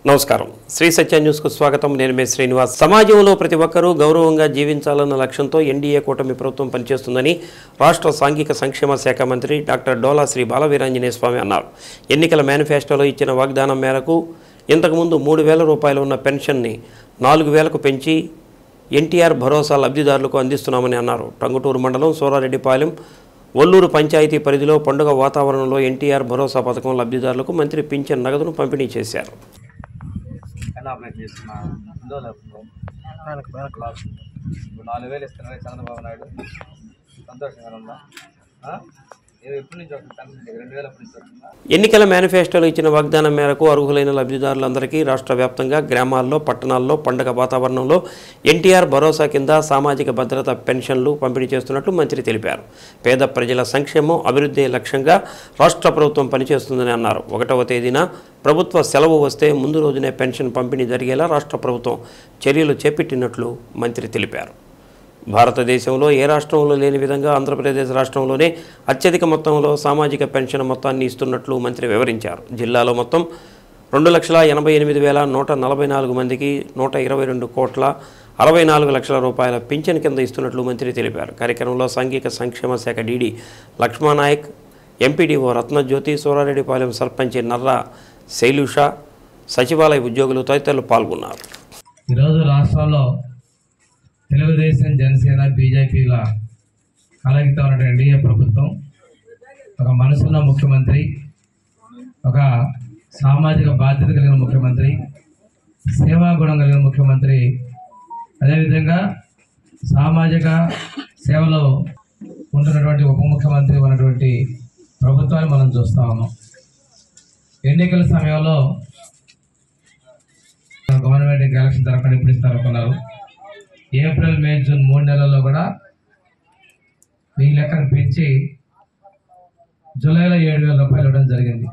నమస్కారం శ్రీ సత్య న్యూస్కు స్వాగతం. నేను మే శ్రీనివాస్. సమాజంలో ప్రతి ఒక్కరూ గౌరవంగా జీవించాలన్న లక్ష్యంతో ఎన్డీఏ కూటమి ప్రభుత్వం పనిచేస్తుందని రాష్ట్ర సాంఘిక సంక్షేమ శాఖ మంత్రి డాక్టర్ డోలా శ్రీ బాలవీరాంజనేయ స్వామి అన్నారు. ఎన్నికల మేనిఫెస్టోలో ఇచ్చిన వాగ్దానం మేరకు ఇంతకుముందు 3,000 రూపాయలు ఉన్న పెన్షన్ని 4,000కు పెంచి ఎన్టీఆర్ భరోసా లబ్ధిదారులకు అందిస్తున్నామని అన్నారు. టంగుటూరు మండలం సోరారెడ్డిపాలెం ఒల్లూరు పంచాయతీ పరిధిలో పండుగ వాతావరణంలో ఎన్టీఆర్ భరోసా పథకం లబ్ధిదారులకు మంత్రి పింఛన్ నగదును పంపిణీ చేశారు. అప్లై చేస్తున్నా 4,000 ఇస్తున్నారు చంద్రబాబు నాయుడు. సంతోషంగా ఉందా? ఎప్పటి నుంచి వస్తుంది? 2,000 ఎప్పటి నుంచి వస్తుందా? ఎన్నికల మేనిఫెస్టోలో ఇచ్చిన వాగ్దానం మేరకు అర్హులైన లబ్ధిదారులందరికీ రాష్ట్ర వ్యాప్తంగా గ్రామాల్లో పట్టణాల్లో పండుగ వాతావరణంలో ఎన్టీఆర్ భరోసా కింద సామాజిక భద్రత పెన్షన్లు పంపిణీ చేస్తున్నట్లు మంత్రి తెలిపారు. పేద ప్రజల సంక్షేమం అభివృద్ధి లక్ష్యంగా రాష్ట్ర ప్రభుత్వం పనిచేస్తుందని అన్నారు. 1వ తేదీన ప్రభుత్వ సెలవు వస్తే ముందు రోజునే పెన్షన్ పంపిణీ జరిగేలా రాష్ట్ర ప్రభుత్వం చర్యలు చేపట్టినట్లు మంత్రి తెలిపారు. భారతదేశంలో ఏ రాష్ట్రంలో లేని విధంగా ఆంధ్రప్రదేశ్ రాష్ట్రంలోనే అత్యధిక మొత్తంలో సామాజిక పెన్షన్ మొత్తాన్ని ఇస్తున్నట్లు మంత్రి వివరించారు. జిల్లాలో మొత్తం 2,88,144 మందికి 122,64 లక్షల రూపాయల పింఛన్ కింద ఇస్తున్నట్లు మంత్రి తెలిపారు. కార్యక్రమంలో సాంఘిక సంక్షేమ శాఖ డీడీ లక్ష్మణనాయక్, ఎంపీడీఓ రత్నజ్యోతి, సోరారెడ్డిపాలెం సర్పంచ్ నర్రా శైలుష, సచివాలయ ఉద్యోగులు తదితరులు పాల్గొన్నారు. ఈరోజు రాష్ట్రంలో తెలుగుదేశం, జనసేన, బీజేపీల కలయికతో ఉన్నటువంటి ఎన్డీఏ ప్రభుత్వం ఒక మనసున్న ముఖ్యమంత్రి, ఒక సామాజిక బాధ్యత కలిగిన ముఖ్యమంత్రి, సేవాగుణం కలిగిన ముఖ్యమంత్రి, అదేవిధంగా సామాజిక సేవలో ఉంటున్నటువంటి ఉప ముఖ్యమంత్రి ఉన్నటువంటి ప్రభుత్వాన్ని మనం చూస్తూ ఉన్నాం. ఎన్నికల సమయంలో గవర్నమెంట్ ఎలక్షన్ జరగకుండా ఇప్పుడు ఇస్తారనుకున్నారు. ఏప్రిల్, మే, జూన్ 3 నెలల్లో కూడా ఈ లెక్కను పెంచి జూలైలో 7,000 రూపాయలు ఇవ్వడం జరిగింది.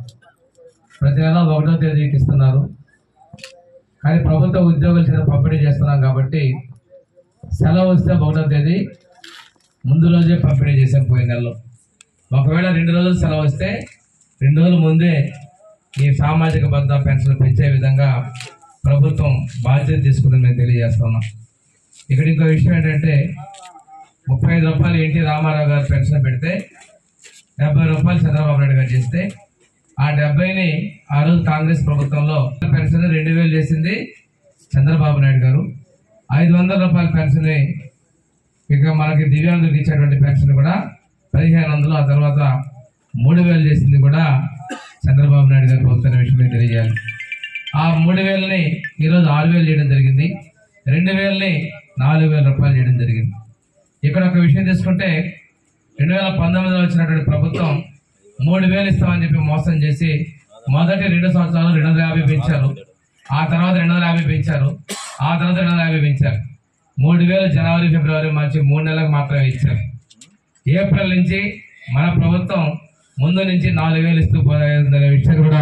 ప్రతి నెల 1వ తేదీకి ఇస్తున్నారు. కానీ ప్రభుత్వ ఉద్యోగుల చేత పంపిణీ చేస్తున్నాం కాబట్టి సెలవు వస్తే 1వ తేదీ ముందు రోజే పంపిణీ చేసాం పోయిన నెలలో. ఒకవేళ 2 రోజులు సెలవు వస్తే 2 రోజుల ముందే ఈ సామాజిక భద్రత పెన్షన్ పెంచే విధంగా ప్రభుత్వం బాధ్యత తీసుకుందని మేము తెలియజేస్తున్నాం. ఇక్కడ ఇంకో విషయం ఏంటంటే 35 రూపాయలు ఎన్టీ రామారావు గారు పెన్షన్ పెడితే 70 రూపాయలు చంద్రబాబు నాయుడు గారు చేస్తే ఆ 70ని ఆ రోజు కాంగ్రెస్ ప్రభుత్వంలో పెన్షన్ 2,000 చేసింది చంద్రబాబు నాయుడు గారు. 500 రూపాయల పెన్షన్ ఇక మనకి దివ్యాంగులకు ఇచ్చేటువంటి పెన్షన్ కూడా 1,500, ఆ తర్వాత 3,000 చేసింది కూడా చంద్రబాబు నాయుడు గారు ప్రభుత్వం విషయం తెలియజేయాలి. ఆ 3,000ని ఈరోజు 6,000 చేయడం జరిగింది. 2,000ని 4,000 రూపాయలు చేయడం జరిగింది. ఇక్కడ ఒక విషయం తీసుకుంటే 2019లో వచ్చినటువంటి ప్రభుత్వం 3,000 ఇస్తామని చెప్పి మోసం చేసి మొదటి 2 సంవత్సరాలు 250 పెంచారు, ఆ తర్వాత 250 పెంచారు, ఆ తర్వాత 250 పెంచారు. 3,000 జనవరి, ఫిబ్రవరి, మార్చి 3 నెలలకు మాత్రమే ఇచ్చారు. ఏప్రిల్ నుంచి మన ప్రభుత్వం ముందు నుంచి 4,000 ఇస్తూ పోయే విషయం కూడా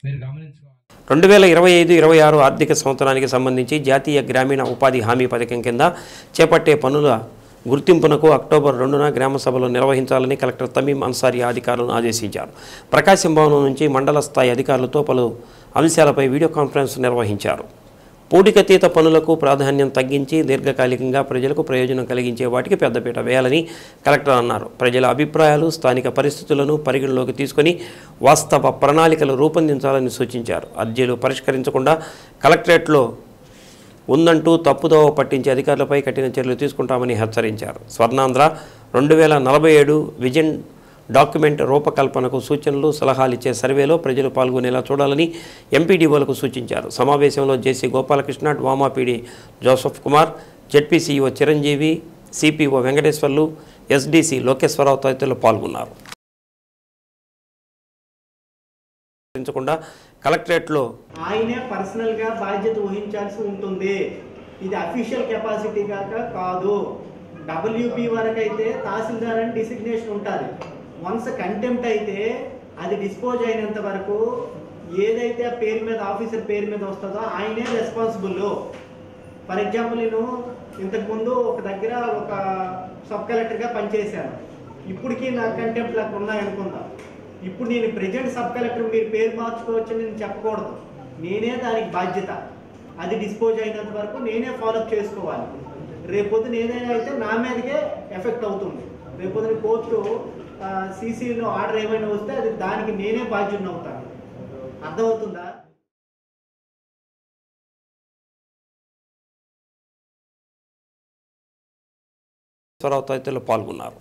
మీరు గమనించుకోవాలి. 2025-26 ఆర్థిక సంవత్సరానికి సంబంధించి జాతీయ గ్రామీణ ఉపాధి హామీ పథకం కింద చేపట్టే పనుల గుర్తింపునకు అక్టోబర్ 2న గ్రామ సభలు నిర్వహించాలని కలెక్టర్ తమీం అన్సారీ అధికారులను ఆదేశించారు. ప్రకాశం భవనం నుంచి మండల స్థాయి అధికారులతో పలు అంశాలపై వీడియో కాన్ఫరెన్స్ నిర్వహించారు. పూడికతీత పనులకు ప్రాధాన్యం తగ్గించి దీర్ఘకాలికంగా ప్రజలకు ప్రయోజనం కలిగించే వాటికి పెద్దపీట వేయాలని కలెక్టర్ అన్నారు. ప్రజల అభిప్రాయాలు, స్థానిక పరిస్థితులను పరిగణలోకి తీసుకుని వాస్తవ ప్రణాళికలు రూపొందించాలని సూచించారు. అర్జీలు పరిష్కరించకుండా కలెక్టరేట్లో ఉందంటూ తప్పుదోవ పట్టించే అధికారులపై కఠిన చర్యలు తీసుకుంటామని హెచ్చరించారు. స్వర్ణాంధ్ర 2047 విజన్ డాక్యుమెంట్ రూపకల్పనకు సూచనలు, సలహాలు ఇచ్చే సర్వేలో ప్రజలు పాల్గొనేలా చూడాలని ఎంపీడీఓలకు సూచించారు. సమావేశంలో జేసీ గోపాలకృష్ణ, డ్వామాపీడీ Joseph Kumar, ZP CEO Chiranjeevi, CPO Venkateswarlu, SDC Lokeswara Rao తదితరులు పాల్గొన్నారు. కలెక్టరేట్లో ఆయనే పర్సనల్గా బాధ్యత వహించాల్సి ఉంటుంది. ఇది అఫీషియల్ కెపాసిటీ కాదు. డబ్ల్యూపీ వరకు అయితే తహసీల్దార్ అని డిసిగ్నేషన్ ఉంటుంది. వన్స్ కంటెంప్ట్ అయితే అది డిస్పోజ్ అయినంత వరకు ఏదైతే ఆ పేరు మీద, ఆఫీసర్ పేరు మీద వస్తుందో ఆయనే రెస్పాన్సిబుల్. ఫర్ ఎగ్జాంపుల్, నేను ఇంతకుముందు ఒక దగ్గర ఒక సబ్ కలెక్టర్గా పనిచేశాను. ఇప్పటికీ నాకు కంటెంప్ట్ లాగా ఉన్నాయనుకుందాం. ఇప్పుడు నేను ప్రెజెంట్ సబ్ కలెక్టర్ మీరు పేరు మార్చుకోవచ్చని నేను చెప్పకూడదు. నేనే దానికి బాధ్యత. అది డిస్పోజ్ అయినంత వరకు నేనే ఫాలోఅప్ చేసుకోవాలి. రేపొద్దున ఏదైనా అయితే నా మీదకే ఎఫెక్ట్ అవుతుంది. రేపొద్దున కోర్టు సీసీలో ఆర్డర్ ఏమైనా వస్తే అది దానికి నేనే బాధ్యుని అవుతాను. అర్థమవుతుందా? తదితరులు పాల్గొన్నారు.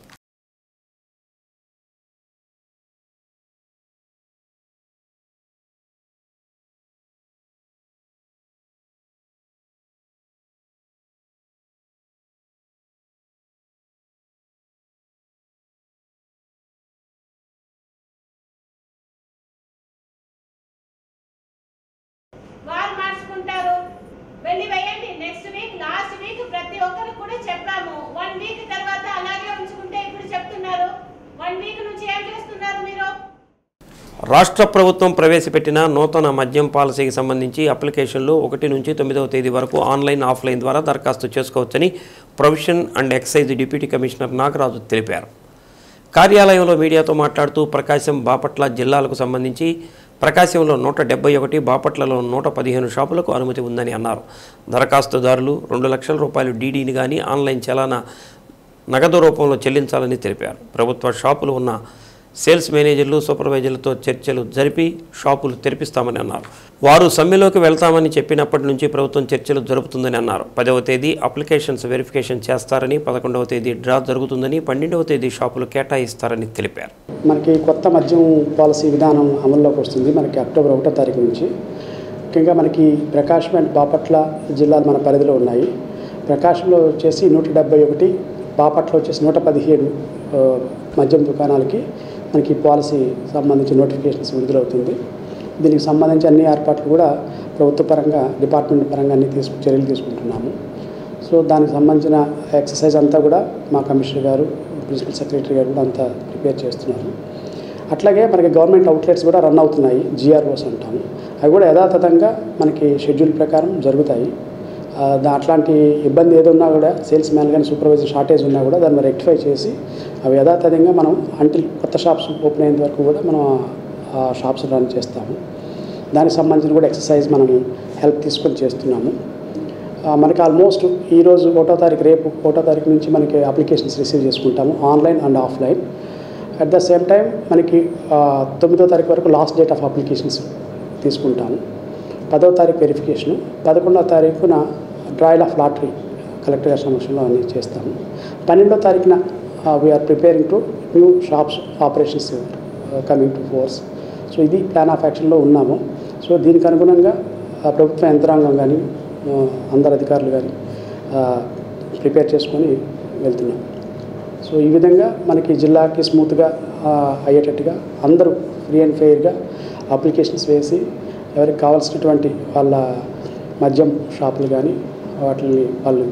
వారు మార్చుకుంటారు, వెళ్ళి వేయండి. నెక్స్ట్ వీక్ లాస్ట్ వీక్ ప్రతి ఒక్కరికి కూడా చెప్పాము. 1 వీక్ తర్వాత అలాగే ఉంచుకుంటే ఇప్పుడు చెప్తున్నారు 1 వీక్ నుంచి ఏం చేస్తున్నారు మీరు? రాష్ట్ర ప్రభుత్వం ప్రవేశపెట్టిన నూతన మద్యం పాలసీకి సంబంధించి అప్లికేషన్లు 1 నుంచి 9వ తేదీ వరకు ఆన్లైన్, ఆఫ్లైన్ ద్వారా దరఖాస్తు చేసుకోవచ్చని provision and excise deputy commissioner Nagaraju తెలిపారు. కార్యాలయంలో మీడియాతో మాట్లాడుతూ ప్రకాశం, బాపట్ల జిల్లాలకు సంబంధించి ప్రకాశంలో 171, బాపట్లలో 115 షాపులకు అనుమతి ఉందని అన్నారు. దరఖాస్తుదారులు 2 లక్షల రూపాయలు డీడీని కానీ ఆన్లైన్ చలానా నగదు రూపంలో చెల్లించాలని తెలిపారు. ప్రభుత్వ షాపులు ఉన్న సేల్స్ మేనేజర్లు, సూపర్వైజర్లతో చర్చలు జరిపి షాపులు తెరిపిస్తామని అన్నారు. వారు సమ్మెలోకి వెళ్తామని చెప్పినప్పటి నుంచి ప్రభుత్వం చర్చలు జరుపుతుందని అన్నారు. 10వ తేదీ అప్లికేషన్స్ వెరిఫికేషన్ చేస్తారని, 11వ తేదీ డ్రా జరుగుతుందని, 12వ తేదీ షాపులు కేటాయిస్తారని తెలిపారు. మనకి కొత్త మద్యం పాలసీ విధానం అమల్లోకి వస్తుంది. మనకి అక్టోబర్ 1వ తారీఖు నుంచి. ముఖ్యంగా మనకి ప్రకాశం అండ్ బాపట్ల జిల్లాలు మన పరిధిలో ఉన్నాయి. ప్రకాశంలో వచ్చేసి 171, బాపట్ల వచ్చేసి 117 మద్యం దుకాణాలకి మనకి పాలసీ సంబంధించి నోటిఫికేషన్స్ విడుదలవుతుంది. దీనికి సంబంధించి అన్ని ఏర్పాట్లు కూడా ప్రభుత్వ పరంగా, డిపార్ట్మెంట్ పరంగా అన్ని చర్యలు తీసుకుంటున్నాము. సో దానికి సంబంధించిన ఎక్సర్సైజ్ అంతా కూడా మా కమిషనర్ గారు, ప్రిన్సిపల్ సెక్రటరీ గారు కూడా అంతా ప్రిపేర్ చేస్తున్నారు. అట్లాగే మనకి గవర్నమెంట్ అవుట్లెట్స్ కూడా రన్ అవుతున్నాయి, జిఆర్ఓస్ అంటాము. అవి కూడా యథాతథంగా మనకి షెడ్యూల్ ప్రకారం జరుగుతాయి. అట్లాంటి ఇబ్బంది ఏదున్నా కూడా, సేల్స్ మ్యాన్ కానీ సూపర్వైజర్ షార్టేజ్ ఉన్నా కూడా దాన్ని రెక్టిఫై చేసి అవి యథాతథంగా మనం అంటిల్ కొత్త షాప్స్ ఓపెన్ అయ్యేంత వరకు కూడా మనం ఆ షాప్స్ రన్ చేస్తాము. దానికి సంబంధించిన కూడా ఎక్సర్సైజ్ మనము హెల్ప్ తీసుకొని చేస్తున్నాము. మనకి ఆల్మోస్ట్ ఈరోజు 1వ తారీఖు, రేపు 1వ తారీఖు నుంచి మనకి అప్లికేషన్స్ రిసీవ్ చేసుకుంటాము, online and offline. At the same time మనకి 9వ తారీఖు వరకు లాస్ట్ డేట్ ఆఫ్ అప్లికేషన్స్ తీసుకుంటాము. 10వ తారీఖు వెరిఫికేషను, 11వ తారీఖున ట్రయల్ ఆఫ్ లాటరీ కలెక్టర్ గారి సమక్షంలో అన్నీ చేస్తాము. 12వ తారీఖున we're preparing to new shops operations coming to force. So ఇది ప్లాన్ ఆఫ్ యాక్షన్లో ఉన్నాము. సో దీనికి అనుగుణంగా ప్రభుత్వ యంత్రాంగం కానీ, అందరు అధికారులు కానీ ప్రిపేర్ చేసుకొని వెళ్తున్నాం. సో ఈ విధంగా మనకి జిల్లాకి స్మూత్గా అయ్యేటట్టుగా అందరూ ఫ్రీ అండ్ ఫెయిర్గా అప్లికేషన్స్ వేసి ఎవరికి కావాల్సినటువంటి వాళ్ళ మద్యం షాపులు కానీ వాటిని వాళ్ళు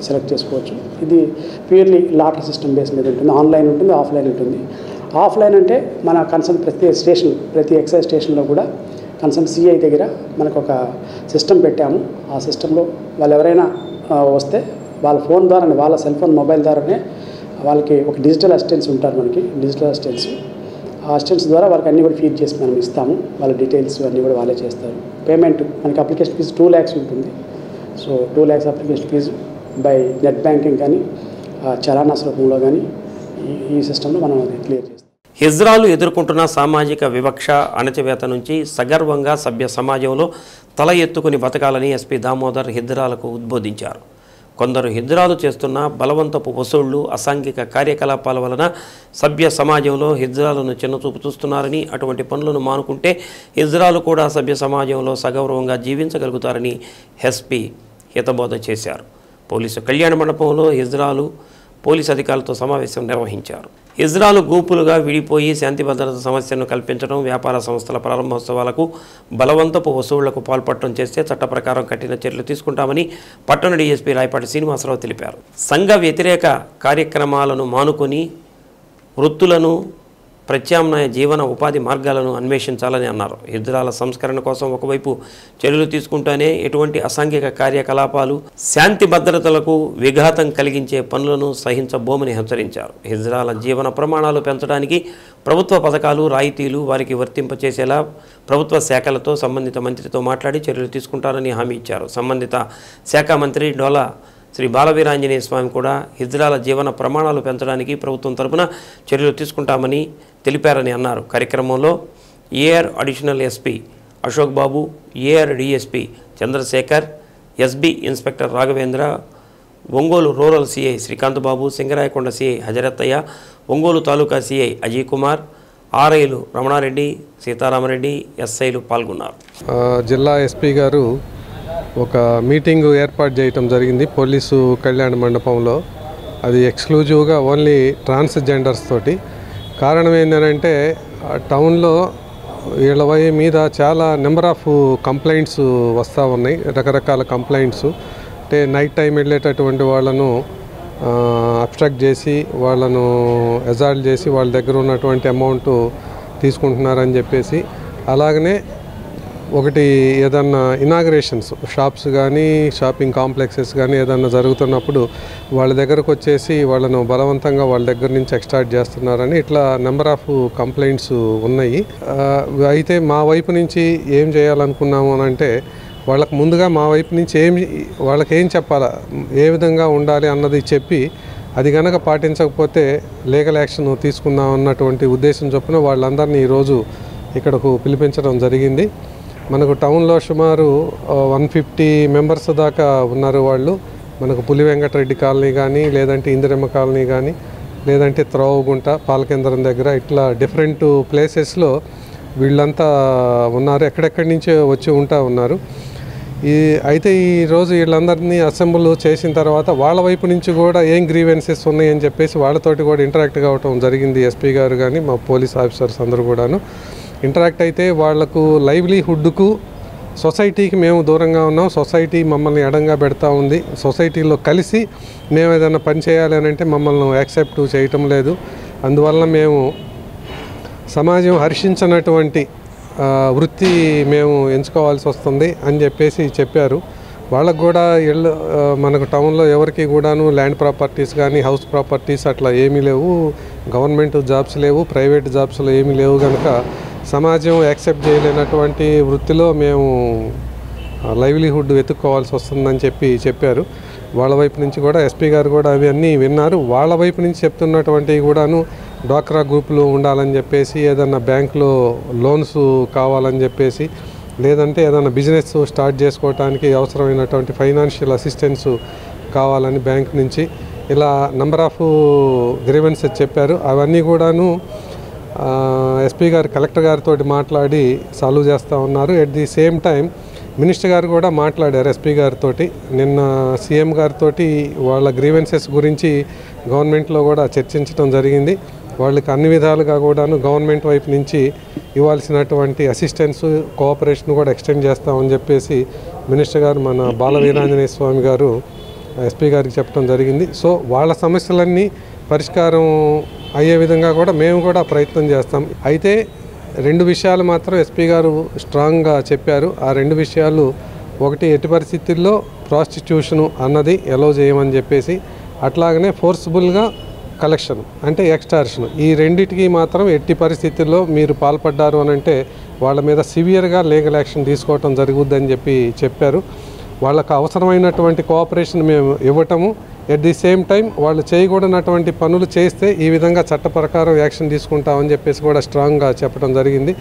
సెలెక్ట్ చేసుకోవచ్చు. ఇది ప్యూర్లీ లాటరీ సిస్టమ్ బేస్ మీద ఉంటుంది. ఆన్లైన్ ఉంటుంది, ఆఫ్లైన్ ఉంటుంది. ఆఫ్లైన్ అంటే మన కన్సర్న్ ప్రతి ఎక్సైజ్ స్టేషన్లో కూడా కన్సర్న్ సిఐ దగ్గర మనకు ఒక సిస్టమ్ పెట్టాము. ఆ సిస్టంలో వాళ్ళు ఎవరైనా వస్తే వాళ్ళ ఫోన్ ద్వారానే, వాళ్ళ సెల్ ఫోన్ మొబైల్ ద్వారానే వాళ్ళకి ఒక డిజిటల్ అసిస్టెన్స్ ఉంటారు. మనకి డిజిటల్ అసిస్టెన్స్, ఆ అసిస్టెన్స్ ద్వారా వాళ్ళకి అన్నీ కూడా ఫీడ్ చేసి మనం ఇస్తాము. వాళ్ళ డీటెయిల్స్ అన్నీ కూడా వాళ్ళే చేస్తారు. పేమెంట్ మనకి అప్లికేషన్ ఫీజు 2 lakhs ఉంటుంది. So 2 lakhs application fee by net banking కానీ, చలానాస్ రూపంలో కానీ ఈ సిస్టంలో మనం అది క్లియర్ చేస్తాం. హిజ్రాలు ఎదుర్కొంటున్న సామాజిక వివక్ష, అణచివేత నుంచి సగర్వంగా సభ్య సమాజంలో తల ఎత్తుకుని బతకాలని ఎస్పీ దామోదర్ హిజ్రాలకు ఉద్బోధించారు. కొందరు హిజ్రాలు చేస్తున్న బలవంతపు వసూళ్లు, అసాంఘిక కార్యకలాపాల వలన సభ్య సమాజంలో హిజ్రాలను చిన్నచూపు చూస్తున్నారని, అటువంటి పనులను మానుకుంటే హిజ్రాలు కూడా సభ్య సమాజంలో సగౌరవంగా జీవించగలుగుతారని ఎస్పీ హితబోధ చేశారు. పోలీసు కళ్యాణ మండపంలో హిజ్రాలు పోలీసు అధికారులతో సమావేశం నిర్వహించారు. హిజ్రాలు గుంపులుగా విడిపోయి శాంతి భద్రత సమస్యను కల్పించడం, వ్యాపార సంస్థల ప్రారంభోత్సవాలకు బలవంతపు వసూళ్లకు పాల్పడటం చేస్తే చట్ట ప్రకారం కఠిన చర్యలు తీసుకుంటామని పట్టణ డీఎస్పీ రాయపాటి శ్రీనివాసరావు తెలిపారు. సంఘ వ్యతిరేక కార్యక్రమాలను మానుకొని వృత్తులను, ప్రత్యామ్నాయ జీవన ఉపాధి మార్గాలను అన్వేషించాలని అన్నారు. హిజ్రాల సంస్కరణ కోసం ఒకవైపు చర్యలు తీసుకుంటూనే ఎటువంటి అసాంఘిక కార్యకలాపాలు, శాంతి భద్రతలకు విఘాతం కలిగించే పనులను సహించబోమని హెచ్చరించారు. హిజ్రాల జీవన ప్రమాణాలు పెంచడానికి ప్రభుత్వ పథకాలు రాయితీలు వారికి వర్తింపచేసేలా ప్రభుత్వ శాఖలతో సంబంధిత మంత్రితో మాట్లాడి చర్యలు తీసుకుంటారని హామీ ఇచ్చారు. సంబంధిత శాఖ మంత్రి డోలా శ్రీ బాలవీరాంజనేయ స్వామి కూడా హిజ్రాల జీవన ప్రమాణాలు పెంచడానికి ప్రభుత్వం తరపున చర్యలు తీసుకుంటామని తెలిపారని అన్నారు. కార్యక్రమంలో AR additional SP Ashok Babu, AR DSP Chandrasekhar, SB inspector Raghavendra, Ongole rural CI Srikanth Babu, Singarayakonda CI Hazarathaiah, Ongole taluka CI Ajay Kumar, ఆర్ఐలు రమణారెడ్డి, సీతారామరెడ్డి, ఎస్ఐలు పాల్గొన్నారు. జిల్లా ఎస్పీ గారు ఒక మీటింగ్ ఏర్పాటు చేయటం జరిగింది పోలీసు కళ్యాణ మండపంలో. అది ఎక్స్క్లూజివ్గా ఓన్లీ ట్రాన్స్జెండర్స్ తోటి. కారణం ఏంటంటే టౌన్లో వీళ్ళ మీద చాలా నెంబర్ ఆఫ్ కంప్లైంట్స్ వస్తూ ఉన్నాయి, రకరకాల కంప్లైంట్స్. అంటే నైట్ టైం వెళ్ళేటటువంటి వాళ్ళను అబ్స్ట్రాక్ట్ చేసి వాళ్ళను అజాల్ట్ చేసి వాళ్ళ దగ్గర ఉన్నటువంటి అమౌంట్ తీసుకుంటున్నారని చెప్పేసి, అలాగనే ఒకటి ఏదన్నా ఇనాగ్రేషన్స్ షాప్స్ కానీ షాపింగ్ కాంప్లెక్సెస్ కానీ ఏదన్నా జరుగుతున్నప్పుడు వాళ్ళ దగ్గరకు వచ్చేసి వాళ్ళను బలవంతంగా వాళ్ళ దగ్గర నుంచి ఎక్స్ట్రాక్ట్ చేస్తున్నారని ఇట్లా నెంబర్ ఆఫ్ కంప్లైంట్స్ ఉన్నాయి. అయితే మా వైపు నుంచి ఏం చేయాలనుకున్నాము అని అంటే వాళ్ళకు ముందుగా మా వైపు నుంచి వాళ్ళకి ఏం చెప్పాలా, ఏ విధంగా ఉండాలి అన్నది చెప్పి అది కనుక పాటించకపోతే లీగల్ యాక్షన్ తీసుకుందాం అన్నటువంటి ఉద్దేశం చొప్పున వాళ్ళందరినీ ఈరోజు ఇక్కడకు పిలిపించడం జరిగింది. మనకు టౌన్లో సుమారు 150 మెంబర్స్ దాకా ఉన్నారు వాళ్ళు. మనకు పులి వెంకటరెడ్డి కాలనీ కానీ, లేదంటే ఇందిరమ్మ కాలనీ కానీ, లేదంటే త్రోవగుంట పాలకేంద్రం దగ్గర, ఇట్లా డిఫరెంట్ ప్లేసెస్లో వీళ్ళంతా ఉన్నారు. ఎక్కడెక్కడి నుంచో వచ్చి ఉన్నారు. అయితే ఈరోజు వీళ్ళందరినీ అసెంబ్ల్ చేసిన తర్వాత వాళ్ళ వైపు నుంచి కూడా ఏం గ్రీవెన్సెస్ ఉన్నాయని చెప్పేసి వాళ్ళతోటి కూడా ఇంటరాక్ట్ కావటం జరిగింది. ఎస్పీ గారు కానీ మా పోలీస్ ఆఫీసర్స్ అందరూ కూడాను ఇంటరాక్ట్ అయితే వాళ్లకు లైవ్లీహుడ్కు సొసైటీకి మేము దూరంగా ఉన్నాం, సొసైటీ మమ్మల్ని ఎడంగా పెడతా ఉంది, సొసైటీలో కలిసి మేము ఏదైనా పని చేయాలి అని అంటే మమ్మల్ని యాక్సెప్ట్ చేయటం లేదు. అందువల్ల మేము సమాజం హర్షించినటువంటి వృత్తి మేము ఎంచుకోవాల్సి వస్తుంది అని చెప్పేసి చెప్పారు. వాళ్ళకు కూడా మనకు టౌన్లో ఎవరికి కూడాను ల్యాండ్ ప్రాపర్టీస్ కానీ హౌస్ ప్రాపర్టీస్ అట్లా ఏమీ లేవు, గవర్నమెంట్ జాబ్స్ లేవు, ప్రైవేట్ జాబ్స్లో ఏమీ లేవు. కనుక సమాజం యాక్సెప్ట్ చేయలేనటువంటి వృత్తిలో మేము లైవ్లీహుడ్ వెతుక్కోవాల్సి వస్తుందని చెప్పారు. వాళ్ళ వైపు నుంచి కూడా ఎస్పీ గారు కూడా అవన్నీ విన్నారు. వాళ్ళ వైపు నుంచి చెప్తున్నటువంటివి కూడాను డ్వాక్రా గ్రూపులు ఉండాలని చెప్పేసి, ఏదన్నా బ్యాంకులో లోన్స్ కావాలని చెప్పేసి, లేదంటే ఏదైనా బిజినెస్ స్టార్ట్ చేసుకోవడానికి అవసరమైనటువంటి ఫైనాన్షియల్ అసిస్టెన్స్ కావాలని బ్యాంక్ నుంచి, ఇలా నంబర్ ఆఫ్ గ్రీవెన్సెస్ చెప్పారు. అవన్నీ కూడాను ఎస్పీ గారు కలెక్టర్ గారితో మాట్లాడి సాల్వ్ చేస్తూ ఉన్నారు. At the same time minister గారు కూడా మాట్లాడారు ఎస్పీ గారితో. నిన్న సీఎం గారితో వాళ్ళ గ్రీవెన్సెస్ గురించి గవర్నమెంట్లో కూడా చర్చించడం జరిగింది. వాళ్ళకి అన్ని విధాలుగా కూడాను గవర్నమెంట్ వైపు నుంచి ఇవ్వాల్సినటువంటి అసిస్టెన్స్ కోఆపరేషన్ కూడా ఎక్స్టెండ్ చేస్తామని చెప్పేసి మినిస్టర్ గారు మన బాలవీరాంజనేయ స్వామి గారు ఎస్పీ గారికి చెప్పడం జరిగింది. సో వాళ్ళ సమస్యలన్నీ పరిష్కారం అయ్యే విధంగా కూడా మేము కూడా ప్రయత్నం చేస్తాం. అయితే 2 విషయాలు మాత్రం ఎస్పీ గారు స్ట్రాంగ్గా చెప్పారు. ఆ 2 విషయాలు, ఒకటి ఎట్టి పరిస్థితుల్లో ప్రాస్టిట్యూషను అన్నది ఎలో చేయమని చెప్పేసి, అట్లాగనే ఫోర్స్బుల్గా కలెక్షన్ అంటే ఎక్స్టార్షన్, ఈ రెండింటికి మాత్రం ఎట్టి పరిస్థితుల్లో మీరు పాల్పడ్డారు అని అంటే వాళ్ళ మీద సివియర్గా లీగల్ యాక్షన్ తీసుకోవటం జరుగుద్దని చెప్పారు. వాళ్ళకు అవసరమైనటువంటి కోఆపరేషన్ మేము ఇవ్వటము, ఎట్ ది సేమ్ టైం వాళ్ళు చేయకూడనటువంటి పనులు చేస్తే ఈ విధంగా చట్ట ప్రకారం యాక్షన్ తీసుకుంటామని చెప్పేసి కూడా స్ట్రాంగ్గా చెప్పడం జరిగింది.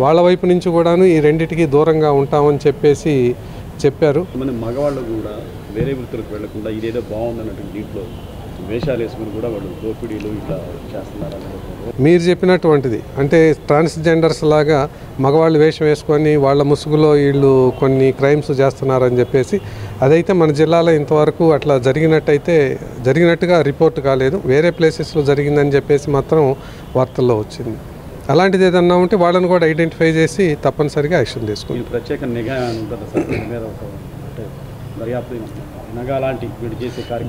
వాళ్ళ వైపు నుంచి కూడాను ఈ రెండింటికి దూరంగా ఉంటామని చెప్పేసి చెప్పారు. మన మగవాళ్ళు కూడా వేరే వృత్తులకు వెళ్లకుండా ఇదేదో బాగుందన్నట్టు దీంట్లో వేషాలు వేసుకుని కూడా వాళ్ళు దోపిడీలు ఇట్లా చేస్తున్నారు. మీరు చెప్పినటువంటిది అంటే ట్రాన్స్జెండర్స్ లాగా మగవాళ్ళు వేషం వేసుకొని వాళ్ళ ముసుగులో వీళ్ళు కొన్ని క్రైమ్స్ చేస్తున్నారని చెప్పేసి, అదైతే మన జిల్లాలో ఇంతవరకు అట్లా జరిగినట్టుగా రిపోర్ట్ కాలేదు. వేరే ప్లేసెస్లో జరిగిందని చెప్పేసి మాత్రం వార్తల్లో వచ్చింది. అలాంటిది ఏదన్నా ఉంటే వాళ్ళని కూడా ఐడెంటిఫై చేసి తప్పనిసరిగా యాక్షన్ తీసుకుంటాం. ప్రత్యేక నిఘా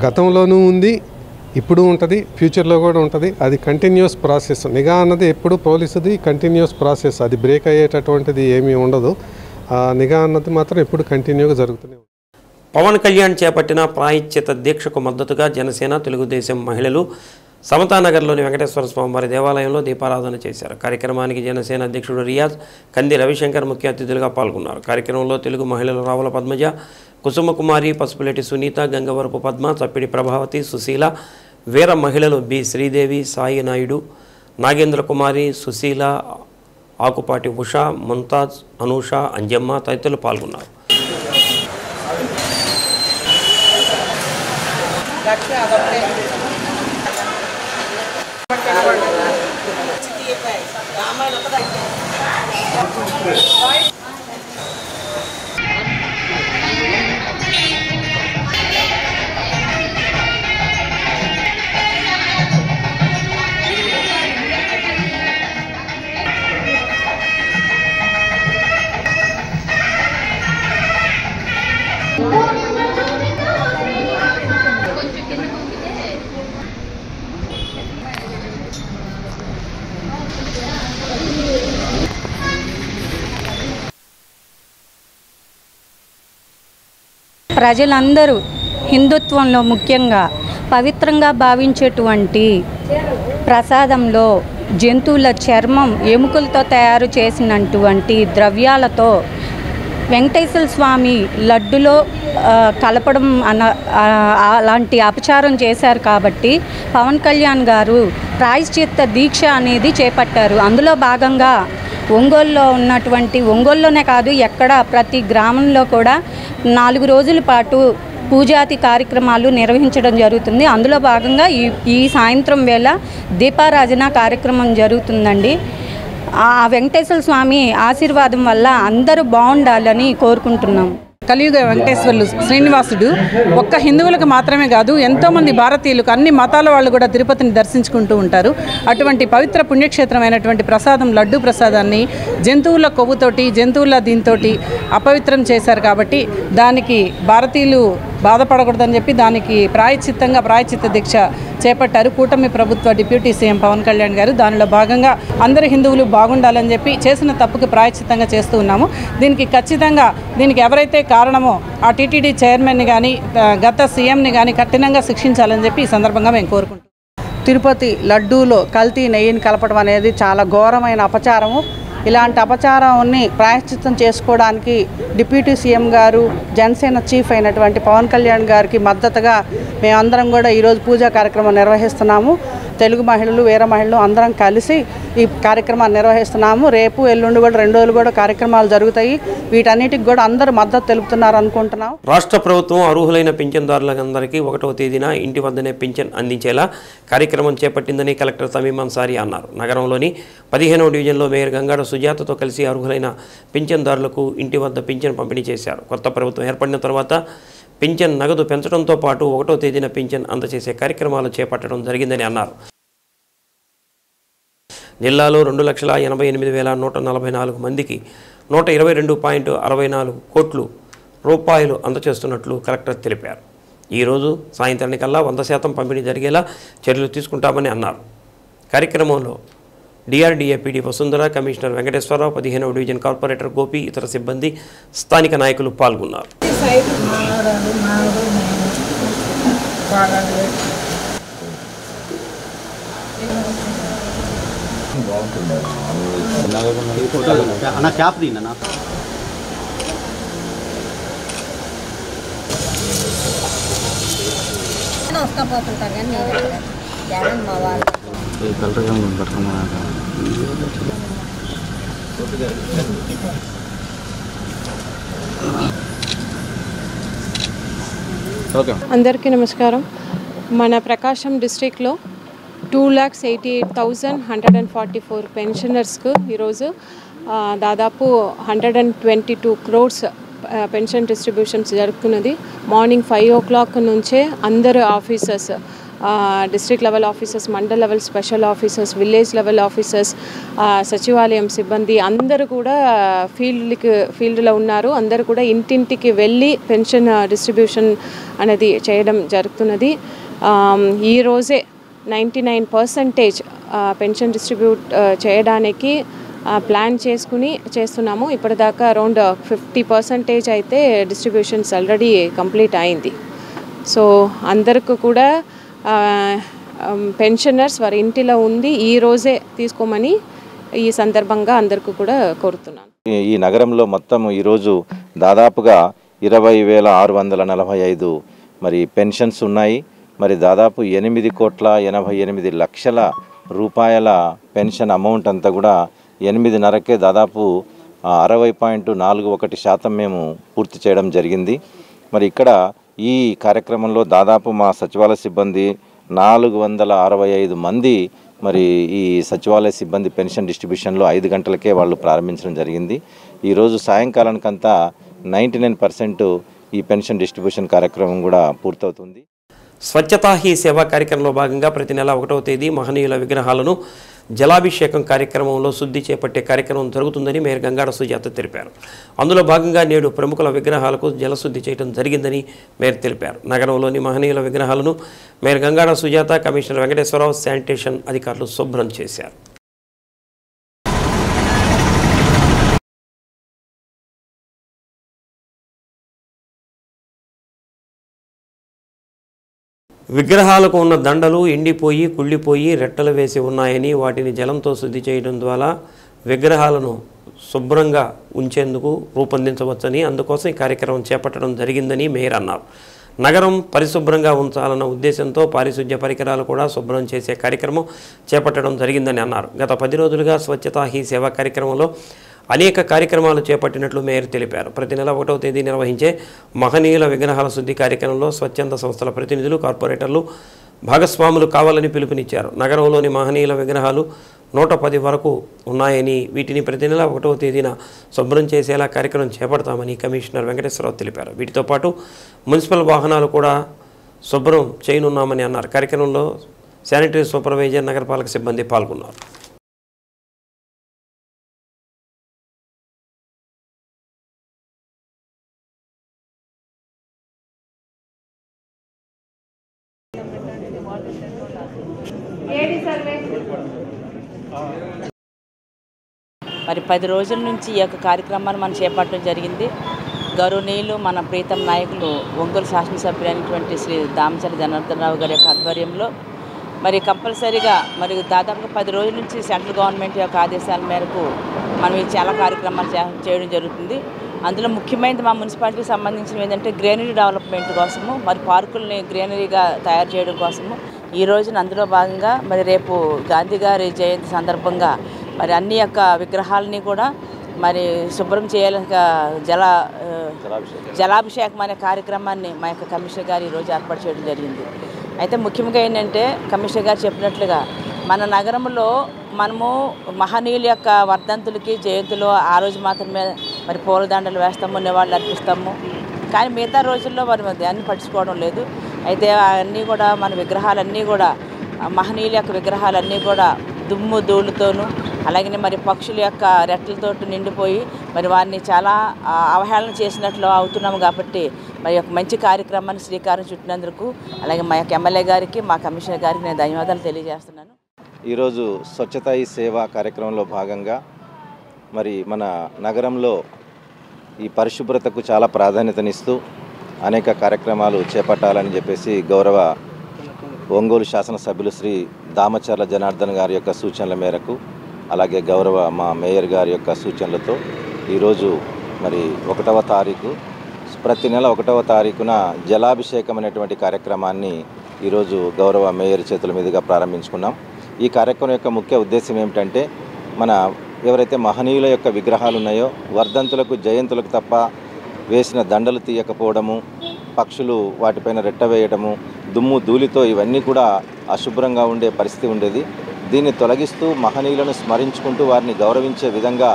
గతంలోనూ ఉంది, ఇప్పుడు ఉంటుంది, ఫ్యూచర్లో కూడా ఉంటుంది. అది కంటిన్యూస్ ప్రాసెస్. నిఘా అన్నది ఎప్పుడు పోలీసుది కంటిన్యూస్ ప్రాసెస్, అది బ్రేక్ అయ్యేటటువంటిది ఏమీ ఉండదు. నిఘా అన్నది మాత్రం ఎప్పుడు కంటిన్యూగా జరుగుతూనే ఉంటుంది. పవన్ కళ్యాణ్ చేపట్టిన ప్రాయశ్చిత దీక్షకు మద్దతుగా జనసేన, తెలుగుదేశం మహిళలు సమతానగర్లోని వెంకటేశ్వర స్వామివారి దేవాలయంలో దీపారాధన చేశారు. కార్యక్రమానికి జనసేన అధ్యక్షుడు రియాజ్ కంది రవిశంకర్ ముఖ్య అతిథులుగా పాల్గొన్నారు. కార్యక్రమంలో తెలుగు మహిళలు రావుల పద్మజ, కుసుమకుమారి, పసుపులేటి సునీత, గంగవరపు పద్మ, చప్పిడి ప్రభావతి, సుశీల, వీర మహిళలు బి శ్రీదేవి, సాయి నాయుడు, నాగేంద్ర కుమారి, సుశీల, ఆకుపాటి ఉష, ముంతాజ్, అనూష, అంజమ్మ తదితరులు పాల్గొన్నారు. ప్రజలందరూ హిందుత్వంలో ముఖ్యంగా పవిత్రంగా భావించేటువంటి ప్రసాదంలో జంతువుల చర్మం, ఎముకలతో తయారు చేసినటువంటి ద్రవ్యాలతో వెంకటేశ్వర స్వామి లడ్డులో కలపడం అలాంటి అపచారం చేశారు. కాబట్టి పవన్ కళ్యాణ్ గారు ప్రాయశ్చిత్త దీక్ష అనేది చేపట్టారు. అందులో భాగంగా ఒంగోలులో ఉన్నటువంటి, ఒంగోలులోనే కాదు ఎక్కడ ప్రతి గ్రామంలో కూడా 4 రోజుల పాటు పూజాది కార్యక్రమాలు నిర్వహించడం జరుగుతుంది. అందులో భాగంగా ఈ సాయంత్రం వేళ దీపారాధన కార్యక్రమం జరుగుతుందండి. ఆ వెంకటేశ్వర స్వామి ఆశీర్వాదం వల్ల అందరూ బాగుండాలని కోరుకుంటున్నాం. కలియుగ వెంకటేశ్వర్లు శ్రీనివాసుడు ఒక్క హిందువులకు మాత్రమే కాదు, ఎంతోమంది భారతీయులకు అన్ని మతాల వాళ్ళు కూడా తిరుపతిని దర్శించుకుంటూ ఉంటారు. అటువంటి పవిత్ర పుణ్యక్షేత్రమైనటువంటి ప్రసాదం లడ్డు ప్రసాదాన్ని జంతువుల కొవ్వుతోటి, జంతువుల దీంతోటి అపవిత్రం చేశారు. కాబట్టి దానికి భారతీయులు బాధపడకూడదని చెప్పి దానికి ప్రాయశ్చిత్త దీక్ష చేపట్టారు కూటమి ప్రభుత్వ డిప్యూటీ సీఎం పవన్ కళ్యాణ్ గారు. దానిలో భాగంగా అందరు హిందువులు బాగుండాలని చెప్పి చేసిన తప్పుకు ప్రాయశ్చిత్తంగా చేస్తూ ఉన్నాము. దీనికి ఎవరైతే కారణమో ఆ టీటీడీ చైర్మన్ని కానీ గత సీఎంని కానీ కఠినంగా శిక్షించాలని చెప్పి ఈ సందర్భంగా మేము కోరుకుంటున్నాం. తిరుపతి లడ్డూలో కల్తీ నెయ్యిని కలపడం అనేది చాలా ఘోరమైన అపచారము. ఇలాంటి అపచారాన్ని ప్రాయశ్చిత్తం చేసుకోవడానికి డిప్యూటీ సీఎం గారు, జనసేన చీఫ్ అయినటువంటి పవన్ కళ్యాణ్ గారికి మద్దతుగా మేమందరం కూడా ఈరోజు పూజా కార్యక్రమం నిర్వహిస్తున్నాము. తెలుగు మహిళలు, వీర మహిళలు అందరం కలిసి ఈ కార్యక్రమాన్ని నిర్వహిస్తున్నాము. రేపు ఎల్లుండి కూడా 2 రోజులు కూడా కార్యక్రమాలు జరుగుతాయి. వీటన్నిటికి కూడా అందరూ మద్దతు తెలుపుతున్నారు అనుకుంటున్నాం. రాష్ట్ర ప్రభుత్వం అర్హులైన పింఛన్దారులందరికీ 1వ తేదీన ఇంటి వద్దనే పింఛన్ అందించేలా కార్యక్రమం చేపట్టిందని కలెక్టర్ తమీం అన్సారీ అన్నారు. నగరంలోని 15వ డివిజన్లో మేయర్ గంగాడ సుజాతతో కలిసి అర్హులైన పింఛన్దారులకు ఇంటి వద్ద పింఛన్ పంపిణీ చేశారు. కొత్త ప్రభుత్వం ఏర్పడిన తర్వాత పింఛన్ నగదు పెంచడంతో పాటు 1వ తేదీన పింఛన్ అందజేసే కార్యక్రమాలు చేపట్టడం జరిగిందని అన్నారు. జిల్లాలో 2,88,144 మందికి 122.64 కోట్ల రూపాయలు అందజేస్తున్నట్లు కలెక్టర్ తెలిపారు. ఈరోజు సాయంత్రానికల్లా 100% పంపిణీ జరిగేలా చర్యలు తీసుకుంటామని అన్నారు. కార్యక్రమంలో DRDA PD Vasundhara, commissioner Venkateswararao, 15వ డివిజన్ కార్పొరేటర్ గోపి, ఇతర సిబ్బంది, స్థానిక నాయకులు పాల్గొన్నారు. వస్తాపోతుంటారు కానీ జగన్ మా వాళ్ళు అందరికీ నమస్కారం. మన ప్రకాశం డిస్ట్రిక్ట్లో 2,88,144 పెన్షనర్స్కు ఈరోజు దాదాపు 122 crores పెన్షన్ డిస్ట్రిబ్యూషన్స్ జరుగుతున్నది. మార్నింగ్ 5 o'clock నుంచే అందరు officers, district level officers, mandal level special officers, village level officers, సచివాలయం సిబ్బంది అందరూ కూడా ఫీల్డ్లో ఉన్నారు. అందరూ కూడా ఇంటింటికి వెళ్ళి పెన్షన్ డిస్ట్రిబ్యూషన్ అనేది చేయడం జరుగుతున్నది. ఈరోజే 99% పెన్షన్ డిస్ట్రిబ్యూట్ చేయడానికి ప్లాన్ చేసుకుని చేస్తున్నాము. ఇప్పటిదాకా అరౌండ్ 50% అయితే డిస్ట్రిబ్యూషన్స్ ఆల్రెడీ కంప్లీట్ అయింది. సో అందరికీ కూడా పెన్షనర్స్ వారి ఇంటిలో ఉంది ఈ రోజే తీసుకోమని ఈ సందర్భంగా అందరికీ కూడా కోరుతున్నాను. ఈ నగరంలో మొత్తం ఈరోజు దాదాపుగా 20,645 మరి పెన్షన్స్ ఉన్నాయి. మరి దాదాపు 8,88,00,000 రూపాయల పెన్షన్ అమౌంట్ అంతా కూడా 8:30కే దాదాపు 60.41% మేము పూర్తి చేయడం జరిగింది. మరి ఇక్కడ ఈ కార్యక్రమంలో దాదాపు మా సచివాలయ సిబ్బంది 465 మంది మరి ఈ సచివాలయ సిబ్బంది పెన్షన్ డిస్ట్రిబ్యూషన్లో 5 గంటలకే వాళ్ళు ప్రారంభించడం జరిగింది. ఈరోజు సాయంకాలానికంతా 99% ఈ పెన్షన్ డిస్ట్రిబ్యూషన్ కార్యక్రమం కూడా పూర్తవుతుంది. స్వచ్ఛతా హీ సేవా కార్యక్రమంలో భాగంగా ప్రతి నెల 1వ తేదీ మహనీయుల విగ్రహాలను జలాభిషేకం కార్యక్రమంలో శుద్ధి చేపట్టే కార్యక్రమం జరుగుతుందని మేయర్ గంగాడ సుజాత తెలిపారు. అందులో భాగంగా నేడు ప్రముఖుల విగ్రహాలకు జలశుద్ధి చేయడం జరిగిందని మేయర్ తెలిపారు. నగరంలోని మహనీయుల విగ్రహాలను mayor Gangada Sujatha, commissioner Venkateswararao, sanitation అధికారులు శుభ్రం చేశారు. విగ్రహాలకు ఉన్న దండలు ఎండిపోయి కుళ్ళిపోయి రెట్టలు వేసి ఉన్నాయని వాటిని జలంతో శుద్ధి చేయడం ద్వారా విగ్రహాలను శుభ్రంగా ఉంచేందుకు రూపొందించవచ్చని అందుకోసం ఈ కార్యక్రమం చేపట్టడం జరిగిందని మేయర్ అన్నారు. నగరం పరిశుభ్రంగా ఉంచాలన్న ఉద్దేశంతో పారిశుధ్య పరికరాలు కూడా శుభ్రం చేసే కార్యక్రమం చేపట్టడం జరిగిందని అన్నారు. గత 10 రోజులుగా స్వచ్ఛతా హీ సేవా కార్యక్రమంలో అనేక కార్యక్రమాలు చేపట్టినట్లు మేయర్ తెలిపారు. ప్రతి నెల 1వ తేదీ నిర్వహించే మహనీయుల విగ్రహాల శుద్ధి కార్యక్రమంలో స్వచ్ఛంద సంస్థల ప్రతినిధులు, కార్పొరేటర్లు భాగస్వాములు కావాలని పిలుపునిచ్చారు. నగరంలోని మహనీయుల విగ్రహాలు 110 వరకు ఉన్నాయని వీటిని ప్రతి నెల 1వ తేదీన శుభ్రం చేసేలా కార్యక్రమం చేపడతామని కమిషనర్ వెంకటేశ్వరరావు తెలిపారు. వీటితో పాటు మున్సిపల్ వాహనాలు కూడా శుభ్రం చేయనున్నామని అన్నారు. కార్యక్రమంలో శానిటరీ సూపర్వైజర్, నగరపాలక సిబ్బంది పాల్గొన్నారు. మరి 10 రోజుల నుంచి ఈ యొక్క కార్యక్రమాన్ని మనం చేపట్టడం జరిగింది. గౌరవనీయులు మన ప్రీతం నాయకులు ఒంగోలు శాసనసభ్యులైనటువంటి శ్రీ దామచర్ల జనార్దన్ రావు గారి యొక్క ఆధ్వర్యంలో మరి కంపల్సరీగా మరి దాదాపుగా 10 రోజుల నుంచి సెంట్రల్ గవర్నమెంట్ యొక్క ఆదేశాల మేరకు మనం చాలా కార్యక్రమాలు చేయడం జరుగుతుంది. అందులో ముఖ్యమైనది మా మున్సిపాలిటీకి సంబంధించినవి ఏంటంటే గ్రీనరీ డెవలప్మెంట్ కోసము, మరి పార్కుల్ని గ్రీనరీగా తయారు చేయడం కోసము ఈ రోజున అందులో భాగంగా మరి రేపు గాంధీ గారి జయంతి సందర్భంగా మరి అన్ని యొక్క విగ్రహాలని కూడా మరి శుభ్రం చేయాలి, జలాభిషేకం అనే కార్యక్రమాన్ని మా యొక్క కమిషనర్ గారు ఈరోజు ఏర్పాటు చేయడం జరిగింది. అయితే ముఖ్యంగా ఏంటంటే కమిషనర్ గారు చెప్పినట్లుగా మన నగరంలో మనము మహనీయుల యొక్క వర్ధంతులకి, జయంతులు ఆ రోజు మాత్రమే మరి పూలదండలు వేస్తాము, నివాళులు అర్పిస్తాము. కానీ మిగతా రోజుల్లో మరి దాన్ని పట్టించుకోవడం లేదు. అయితే అన్నీ కూడా మన విగ్రహాలన్నీ కూడా మహనీయుల యొక్క విగ్రహాలన్నీ కూడా దుమ్ము ధూళితోనూ అలాగే మరి పక్షుల యొక్క రెట్టలతో నిండిపోయి మరి వారిని చాలా అవహేళన చేసినట్లు అవుతున్నాము. కాబట్టి మరి ఒక మంచి కార్యక్రమాన్ని శ్రీకారం చుట్టినందుకు అలాగే మా యొక్క ఎమ్మెల్యే గారికి, మా కమిషనర్ గారికి నేను ధన్యవాదాలు తెలియజేస్తున్నాను. ఈరోజు స్వచ్ఛతా హీ సేవా కార్యక్రమంలో భాగంగా మరి మన నగరంలో ఈ పరిశుభ్రతకు చాలా ప్రాధాన్యతనిస్తూ అనేక కార్యక్రమాలు చేపట్టాలని చెప్పేసి గౌరవ ఒంగోలు శాసనసభ్యులు శ్రీ దామచర్ల జనార్దన్ గారి యొక్క సూచనల మేరకు అలాగే గౌరవ మా మేయర్ గారి యొక్క సూచనలతో ఈరోజు మరి 1వ తారీఖు ప్రతి నెల 1వ తారీఖున జలాభిషేకం అనేటువంటి కార్యక్రమాన్ని ఈరోజు గౌరవ మేయర్ చేతుల మీదుగా ప్రారంభించుకున్నాం. ఈ కార్యక్రమం యొక్క ముఖ్య ఉద్దేశం ఏమిటంటే మన ఎవరైతే మహనీయుల యొక్క విగ్రహాలు ఉన్నాయో వర్ధంతులకు, జయంతులకు తప్ప వేసిన దండలు తీయకపోవడము, పక్షులు వాటిపైన రెట్ట వేయడము, దుమ్ము ధూళితో ఇవన్నీ కూడా అశుభ్రంగా ఉండే పరిస్థితి ఉండేది. దీన్ని తొలగిస్తూ మహనీయులను స్మరించుకుంటూ వారిని గౌరవించే విధంగా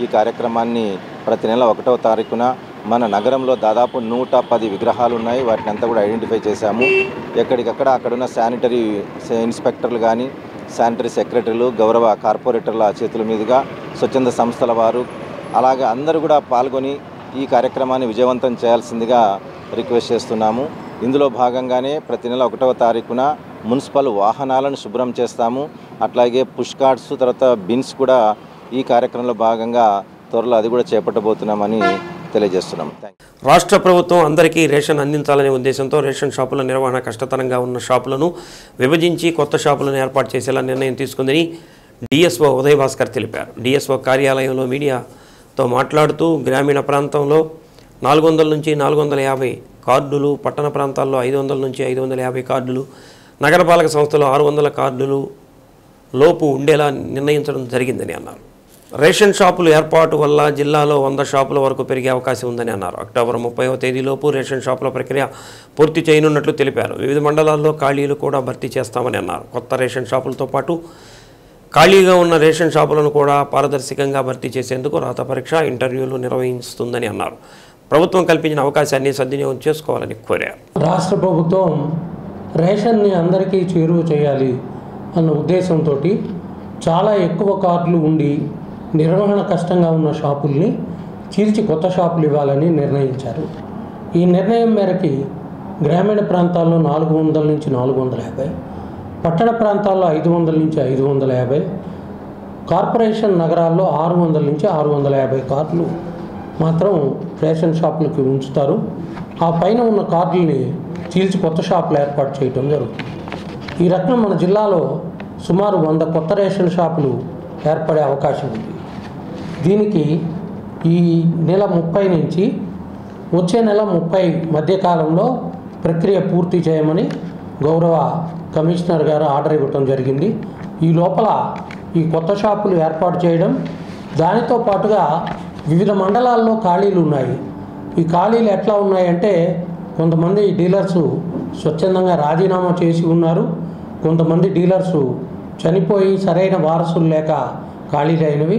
ఈ కార్యక్రమాన్ని ప్రతి నెల 1వ తారీఖున మన నగరంలో దాదాపు 110 విగ్రహాలు ఉన్నాయి. వాటిని అంతా కూడా ఐడెంటిఫై చేశాము. ఎక్కడికక్కడ అక్కడున్న శానిటరీ ఇన్స్పెక్టర్లు కానీ, శానిటరీ సెక్రటరీలు, గౌరవ కార్పొరేటర్ల చేతుల మీదుగా స్వచ్ఛంద సంస్థల వారు అలాగే అందరూ కూడా పాల్గొని ఈ కార్యక్రమాన్ని విజయవంతం చేయాల్సిందిగా రిక్వెస్ట్ చేస్తున్నాము. ఇందులో భాగంగానే ప్రతి నెల 1వ తారీఖున మున్సిపల్ వాహనాలను శుభ్రం చేస్తాము. అట్లాగే పుష్ కార్డ్స్, తర్వాత బిన్స్ కూడా ఈ కార్యక్రమంలో భాగంగా త్వరలో అది కూడా చేపట్టబోతున్నామని తెలియజేస్తున్నాం. Thank you. రాష్ట్ర ప్రభుత్వం అందరికీ రేషన్ అందించాలనే ఉద్దేశంతో రేషన్ షాపుల నిర్వహణ కష్టతరంగా ఉన్న షాపులను విభజించి కొత్త షాపులను ఏర్పాటు చేసేలా నిర్ణయం తీసుకుందని డిఎస్ఓ ఉదయ్ భాస్కర్ తెలిపారు. డిఎస్ఓ కార్యాలయంలో మీడియాతో మాట్లాడుతూ గ్రామీణ ప్రాంతంలో 400 నుంచి 450 కార్డులు, పట్టణ ప్రాంతాల్లో 500 నుంచి 550 కార్డులు, నగరపాలక సంస్థలో 600 కార్డులు లోపు ఉండేలా నిర్ణయించడం జరిగిందని అన్నారు. రేషన్ షాపులు ఏర్పాటు వల్ల జిల్లాలో 100 షాపుల వరకు పెరిగే అవకాశం ఉందని అన్నారు. అక్టోబర్ 30వ తేదీలోపు రేషన్ షాపుల ప్రక్రియ పూర్తి చేయనున్నట్లు తెలిపారు. వివిధ మండలాల్లో ఖాళీలు కూడా భర్తీ చేస్తామని అన్నారు. కొత్త రేషన్ షాపులతో పాటు ఖాళీగా ఉన్న రేషన్ షాపులను కూడా పారదర్శకంగా భర్తీ చేసేందుకు రాత పరీక్ష, ఇంటర్వ్యూలు నిర్వహిస్తుందని అన్నారు. ప్రభుత్వం కల్పించిన అవకాశాన్ని సద్వినియోగం చేసుకోవాలని కోరారు. రాష్ట్ర ప్రభుత్వం రేషన్ని అందరికీ చేరువ చేయాలి అన్న ఉద్దేశంతో చాలా ఎక్కువ కార్డులు ఉండి నిర్వహణ కష్టంగా ఉన్న షాపుల్ని చీల్చి కొత్త షాపులు ఇవ్వాలని నిర్ణయించారు. ఈ నిర్ణయం మేరకి గ్రామీణ ప్రాంతాల్లో 400 నుంచి 450, పట్టణ ప్రాంతాల్లో 500 నుంచి 550, కార్పొరేషన్ నగరాల్లో 600 నుంచి 650 కార్డులు మాత్రం రేషన్ షాపులకి ఉంచుతారు. ఆ పైన ఉన్న కార్డుల్ని చీల్చి కొత్త షాపులు ఏర్పాటు చేయడం జరుగుతుంది. ఈ రకంగా మన జిల్లాలో సుమారు 100 కొత్త రేషన్ షాపులు ఏర్పడే అవకాశం ఉంది. దీనికి ఈ నెల 30 నుంచి వచ్చే నెల 30 మధ్యకాలంలో ప్రక్రియ పూర్తి చేయమని గౌరవ కమిషనర్ గారు ఆర్డర్ ఇవ్వటం జరిగింది. ఈ లోపల ఈ కొత్త షాపులు ఏర్పాటు చేయడం, దానితో పాటుగా వివిధ మండలాల్లో ఖాళీలు ఉన్నాయి. ఈ ఖాళీలు ఎట్లా ఉన్నాయంటే కొంతమంది డీలర్సు స్వచ్ఛందంగా రాజీనామా చేసి ఉన్నారు, కొంతమంది డీలర్సు చనిపోయి సరైన వారసులు లేక ఖాళీలు అయినవి.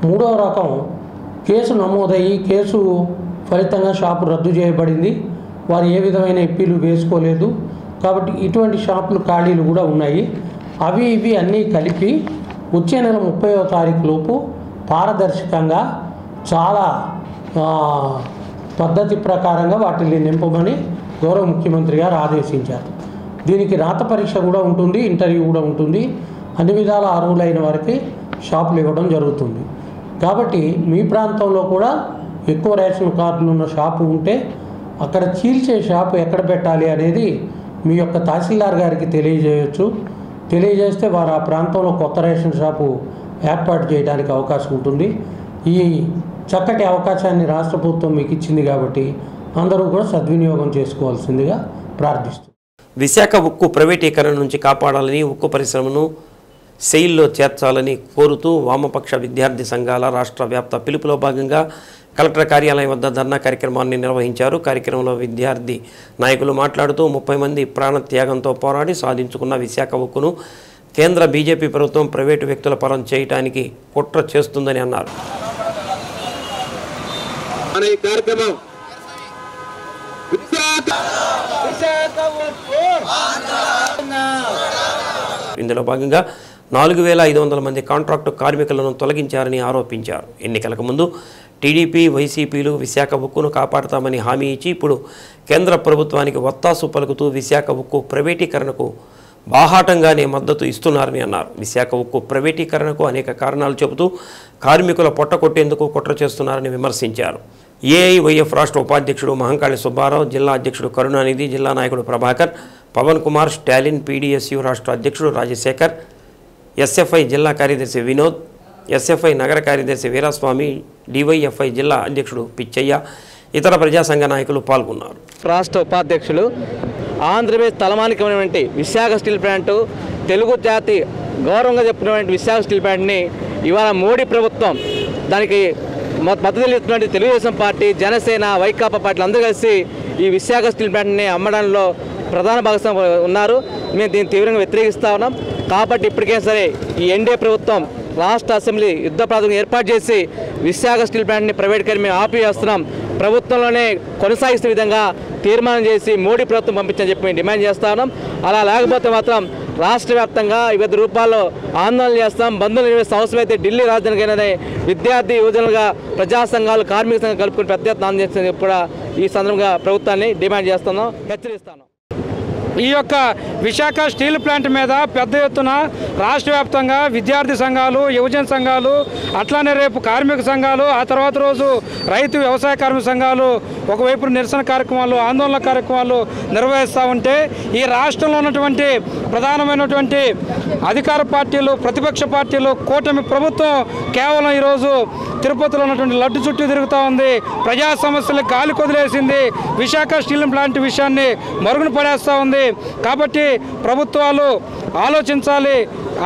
మూడవ రకం కేసు నమోదయ్యి కేసు ఫలితంగా షాపు రద్దు చేయబడింది, వారు ఏ విధమైన ఎప్పీలు వేసుకోలేదు కాబట్టి ఇటువంటి షాపులు ఖాళీలు కూడా ఉన్నాయి. అవి ఇవి అన్నీ కలిపి వచ్చే నెల 30వ తారీఖు లోపు పారదర్శకంగా చాలా పద్ధతి ప్రకారంగా వాటిని నింపమని గౌరవ ముఖ్యమంత్రి గారు ఆదేశించారు. దీనికి రాత పరీక్ష కూడా ఉంటుంది, ఇంటర్వ్యూ కూడా ఉంటుంది. అన్ని విధాల అర్హులైన వారికి షాపులు ఇవ్వడం జరుగుతుంది. కాబట్టి మీ ప్రాంతంలో కూడా ఎక్కువ రేషన్ కార్డులు ఉన్న షాపు ఉంటే అక్కడ చీల్చే షాపు ఎక్కడ పెట్టాలి అనేది మీ యొక్క తహసీల్దార్ గారికి తెలియజేయవచ్చు. తెలియజేస్తే వారు ఆ ప్రాంతంలో కొత్త రేషన్ షాపు ఏర్పాటు చేయడానికి అవకాశం ఉంటుంది. ఈ చక్కటి అవకాశాన్ని రాష్ట్ర ప్రభుత్వం మీకు ఇచ్చింది కాబట్టి అందరూ కూడా సద్వినియోగం చేసుకోవాల్సిందిగా ప్రార్థిస్తున్నాను. విశాఖ ఉక్కు ప్రైవేటీకరణ నుంచి కాపాడాలని, ఉక్కు పరిశ్రమను సెయిల్లో చేర్చాలని కోరుతూ వామపక్ష విద్యార్థి సంఘాల రాష్ట్ర వ్యాప్త పిలుపులో భాగంగా కలెక్టర్ కార్యాలయం వద్ద ధర్నా కార్యక్రమాన్ని నిర్వహించారు. కార్యక్రమంలో విద్యార్థి నాయకులు మాట్లాడుతూ 30 మంది ప్రాణత్యాగంతో పోరాడి సాధించుకున్న విశాఖ ఉక్కును కేంద్ర బీజేపీ ప్రభుత్వం ప్రైవేటు వ్యక్తుల పరం చేయడానికి కుట్ర చేస్తుందని అన్నారు. ఇందులో భాగంగా 4500 మంది కాంట్రాక్టు కార్మికులను తొలగించారని ఆరోపించారు. ఎన్నికలకు ముందు టీడీపీ, వైసీపీలు విశాఖ ఉక్కును కాపాడతామని హామీ ఇచ్చి ఇప్పుడు కేంద్ర ప్రభుత్వానికి ఒత్తాసు పలుకుతూ విశాఖ ఉక్కు ప్రైవేటీకరణకు బాహాటంగానే మద్దతు ఇస్తున్నారని అన్నారు. విశాఖ ఉక్కు ప్రైవేటీకరణకు అనేక కారణాలు చెబుతూ కార్మికుల పొట్టకొట్టేందుకు కుట్ర చేస్తున్నారని విమర్శించారు. ఏఐవైఎఫ్ రాష్ట్ర ఉపాధ్యక్షుడు మహంకాళి సుబ్బారావు, జిల్లా అధ్యక్షుడు కరుణానిధి, జిల్లా నాయకుడు ప్రభాకర్, పవన్ కుమార్, స్టాలిన్, పీడీఎస్యు రాష్ట్ర అధ్యక్షుడు రాజశేఖర్, ఎస్ఎఫ్ఐ జిల్లా కార్యదర్శి వినోద్, ఎస్ఎఫ్ఐ నగర కార్యదర్శి వీరాస్వామి, డివైఎఫ్ఐ జిల్లా అధ్యక్షుడు పిచ్చయ్య, ఇతర ప్రజా సంఘ నాయకులు పాల్గొన్నారు. రాష్ట్ర ఉపాధ్యక్షులు ఆంధ్రప్రదేశ్ తలమానికమైనటువంటి విశాఖ స్టీల్ ప్లాంటు, తెలుగు జాతి గౌరవంగా చెప్పుకున్నటువంటి విశాఖ స్టీల్ ప్లాంట్ని ఇవాళ మోడీ ప్రభుత్వం దానికి మద్దతు తెలుస్తున్నటువంటి తెలుగుదేశం పార్టీ, జనసేన, వైకాపా పార్టీలు అందరూ కలిసి ఈ విశాఖ స్టీల్ ప్లాంట్ని అమ్మడంలో ప్రధాన భాగస్వామి ఉన్నారు. మేము దీన్ని తీవ్రంగా వ్యతిరేకిస్తూ ఉన్నాం. కాబట్టి ఇప్పటికైనా సరే ఈ ఎన్డీఏ ప్రభుత్వం రాష్ట్ర అసెంబ్లీ యుద్ధ ప్రాతిపదికన ఏర్పాటు చేసి విశాఖ స్టీల్ ప్లాంట్ని ప్రైవేట్గా మేము ఆపివేస్తున్నాం, ప్రభుత్వంలోనే కొనసాగిస్తున్న విధంగా తీర్మానం చేసి మోడీ ప్రభుత్వం పంపించని చెప్పి మేము డిమాండ్ చేస్తా ఉన్నాం. అలా లేకపోతే మాత్రం రాష్ట్ర వ్యాప్తంగా వివిధ రూపాల్లో ఆందోళన చేస్తాం, బంధువులు నిర్వహిస్తాం. అవసరమైతే ఢిల్లీ రాజధానికైనా విద్యార్థి యువజనులుగా ప్రజా సంఘాలు, కార్మిక సంఘాలు కలుపుకుని పెద్ద ఎత్తున ఆందోళన చేస్తే కూడా ఈ సందర్భంగా ప్రభుత్వాన్ని డిమాండ్ చేస్తున్నాం, హెచ్చరిస్తాను. ఈ యొక్క విశాఖ స్టీల్ ప్లాంట్ మీద పెద్ద ఎత్తున రాష్ట్ర వ్యాప్తంగా విద్యార్థి సంఘాలు, యువజన సంఘాలు, అట్లానే రేపు కార్మిక సంఘాలు, ఆ తర్వాత రోజు రైతు వ్యవసాయ కార్మిక సంఘాలు ఒకవైపు నిరసన కార్యక్రమాలు, ఆందోళన కార్యక్రమాలు నిర్వహిస్తూ ఉంటే ఈ రాష్ట్రంలో ఉన్నటువంటి ప్రధానమైనటువంటి అధికార పార్టీలు, ప్రతిపక్ష పార్టీలు, కూటమి ప్రభుత్వం కేవలం ఈరోజు తిరుపతిలో ఉన్నటువంటి లడ్డు చుట్టూ తిరుగుతూ ఉంది. ప్రజా సమస్యలు గాలి కొదిలేసింది. విశాఖ స్టీల్ ప్లాంట్ విషయాన్ని మరుగున పడేస్తూ ఉంది. కాబట్టి ప్రభుత్వాలు ఆలోచించాలి,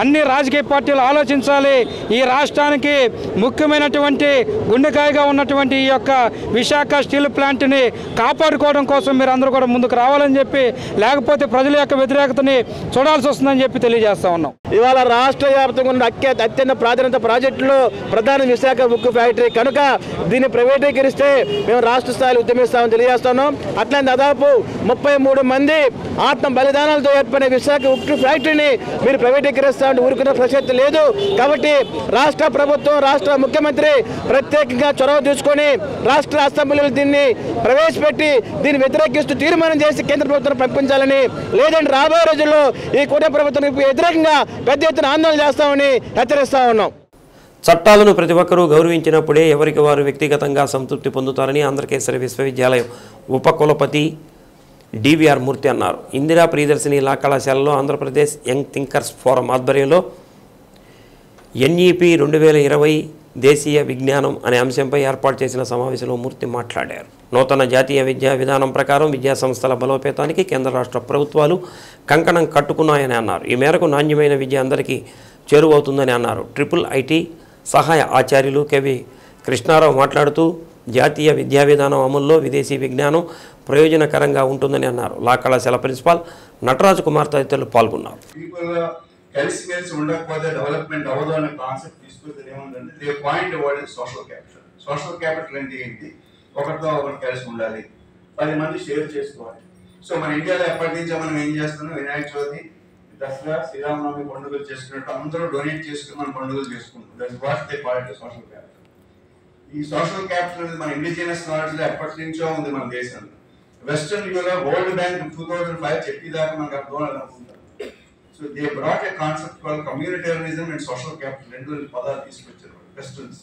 అన్ని రాజకీయ పార్టీలు ఆలోచించాలి. ఈ రాష్ట్రానికి ముఖ్యమైనటువంటి గుండెకాయగా ఉన్నటువంటి ఈ యొక్క విశాఖ స్టీల్ ప్లాంట్ని కాపాడుకోవడం కోసం మీరు అందరూ కూడా ముందుకు రావాలని చెప్పి, లేకపోతే ప్రజల యొక్క వ్యతిరేకతని చూడాల్సి వస్తుందని చెప్పి తెలియజేస్తా ఉన్నాం. ఇవాళ రాష్ట్ర వ్యాప్తంగా ఉన్న అత్యంత ప్రాధాన్యత ప్రాజెక్టులో ప్రధాన విశాఖ ఉక్కు ఫ్యాక్టరీ కనుక దీన్ని ప్రైవేటీకరిస్తే మేము రాష్ట్ర స్థాయిలో ఉద్యమిస్తామని తెలియజేస్తున్నాం. అట్లనే దాదాపు 33 మంది ఆత్మ బలిదానాలతో ఏర్పడిన విశాఖ ఉక్కు ఫ్యాక్టరీని మీరు ప్రైవేటీకరిస్తామంటే ఊరుకునే ప్రసక్తి లేదు. కాబట్టి రాష్ట్ర ప్రభుత్వం, రాష్ట్ర ముఖ్యమంత్రి ప్రత్యేకంగా చొరవ తీసుకొని రాష్ట్ర అసెంబ్లీలో దీన్ని ప్రవేశపెట్టి దీన్ని వ్యతిరేకిస్తూ తీర్మానం చేసి కేంద్ర ప్రభుత్వం పంపించాలని, లేదంటే రాబోయే రోజుల్లో ఈ కూటమి ప్రభుత్వానికి వ్యతిరేకంగా పెద్ద ఎత్తున ఆందోళన చేస్తామని హెచ్చరిస్తా ఉన్నాం. చట్టాలను ప్రతి ఒక్కరూ గౌరవించినప్పుడే ఎవరికి వారు వ్యక్తిగతంగా సంతృప్తి పొందుతారని ఆంధ్రకేసరి విశ్వవిద్యాలయం ఉపకులపతి డివిఆర్ మూర్తి అన్నారు. ఇందిరా ప్రియదర్శిని లా కళాశాలలో ఆంధ్రప్రదేశ్ యంగ్ థింకర్స్ ఫోరం ఆధ్వర్యంలో ఎన్ఈపి 2020 దేశీయ విజ్ఞానం అనే అంశంపై ఏర్పాటు చేసిన సమావేశంలో మూర్తి మాట్లాడారు. నూతన జాతీయ విద్యా విధానం ప్రకారం విద్యా సంస్థల బలోపేతానికి కేంద్ర రాష్ట్ర ప్రభుత్వాలు కంకణం కట్టుకున్నాయని అన్నారు. ఈ మేరకు నాణ్యమైన విద్య అందరికీ చేరువవుతుందని అన్నారు. IIIT సహాయ ఆచార్యులు కెవి కృష్ణారావు మాట్లాడుతూ జాతీయ విద్యా విధానం అమల్లో విదేశీ విజ్ఞానం ప్రయోజనకరంగా ఉంటుందని అన్నారు. లా కళాశాల ప్రిన్సిపాల్ నటరాజు కుమార్ తదితరులు పాల్గొన్నారు. కలిసిమెలిసి ఉండకపోతే డెవలప్మెంట్ అవ్వదు అనే కాన్సెప్ట్ తీసుకొస్తే ఏముందంటే they point award social capital. Social capital అంటే ఏంటి? ఒకరితో ఒకరు కలిసి ఉండాలి, 10 మంది షేర్ చేసుకోవాలి. సో మన ఇండియాలో ఎప్పటి నుంచో మనం ఏం చేస్తున్నాం, వినాయక చవితి, దసరా, శ్రీరామనవమి పండుగలు చేసుకున్నట్టు అందరూ డొనేట్ చేసుకుని మనం పండుగలు చేసుకుంటాం. That's what they call it social capital. ఈ సోషల్ క్యాపిటల్ అనేది మన ఇండిజినస్ నాలెడ్జ్ లో ఎప్పటి నుంచో ఉంది మన దేశంలో. వెస్టర్న్ యూలో వరల్డ్ బ్యాంక్ 2005 చెప్పేదాకా మనకు అర్థం అనుకుంటాం. So they brought a concept called communitarianism and social capital. రెండు పదాలు తీసుకొచ్చారు వెస్టర్న్స్.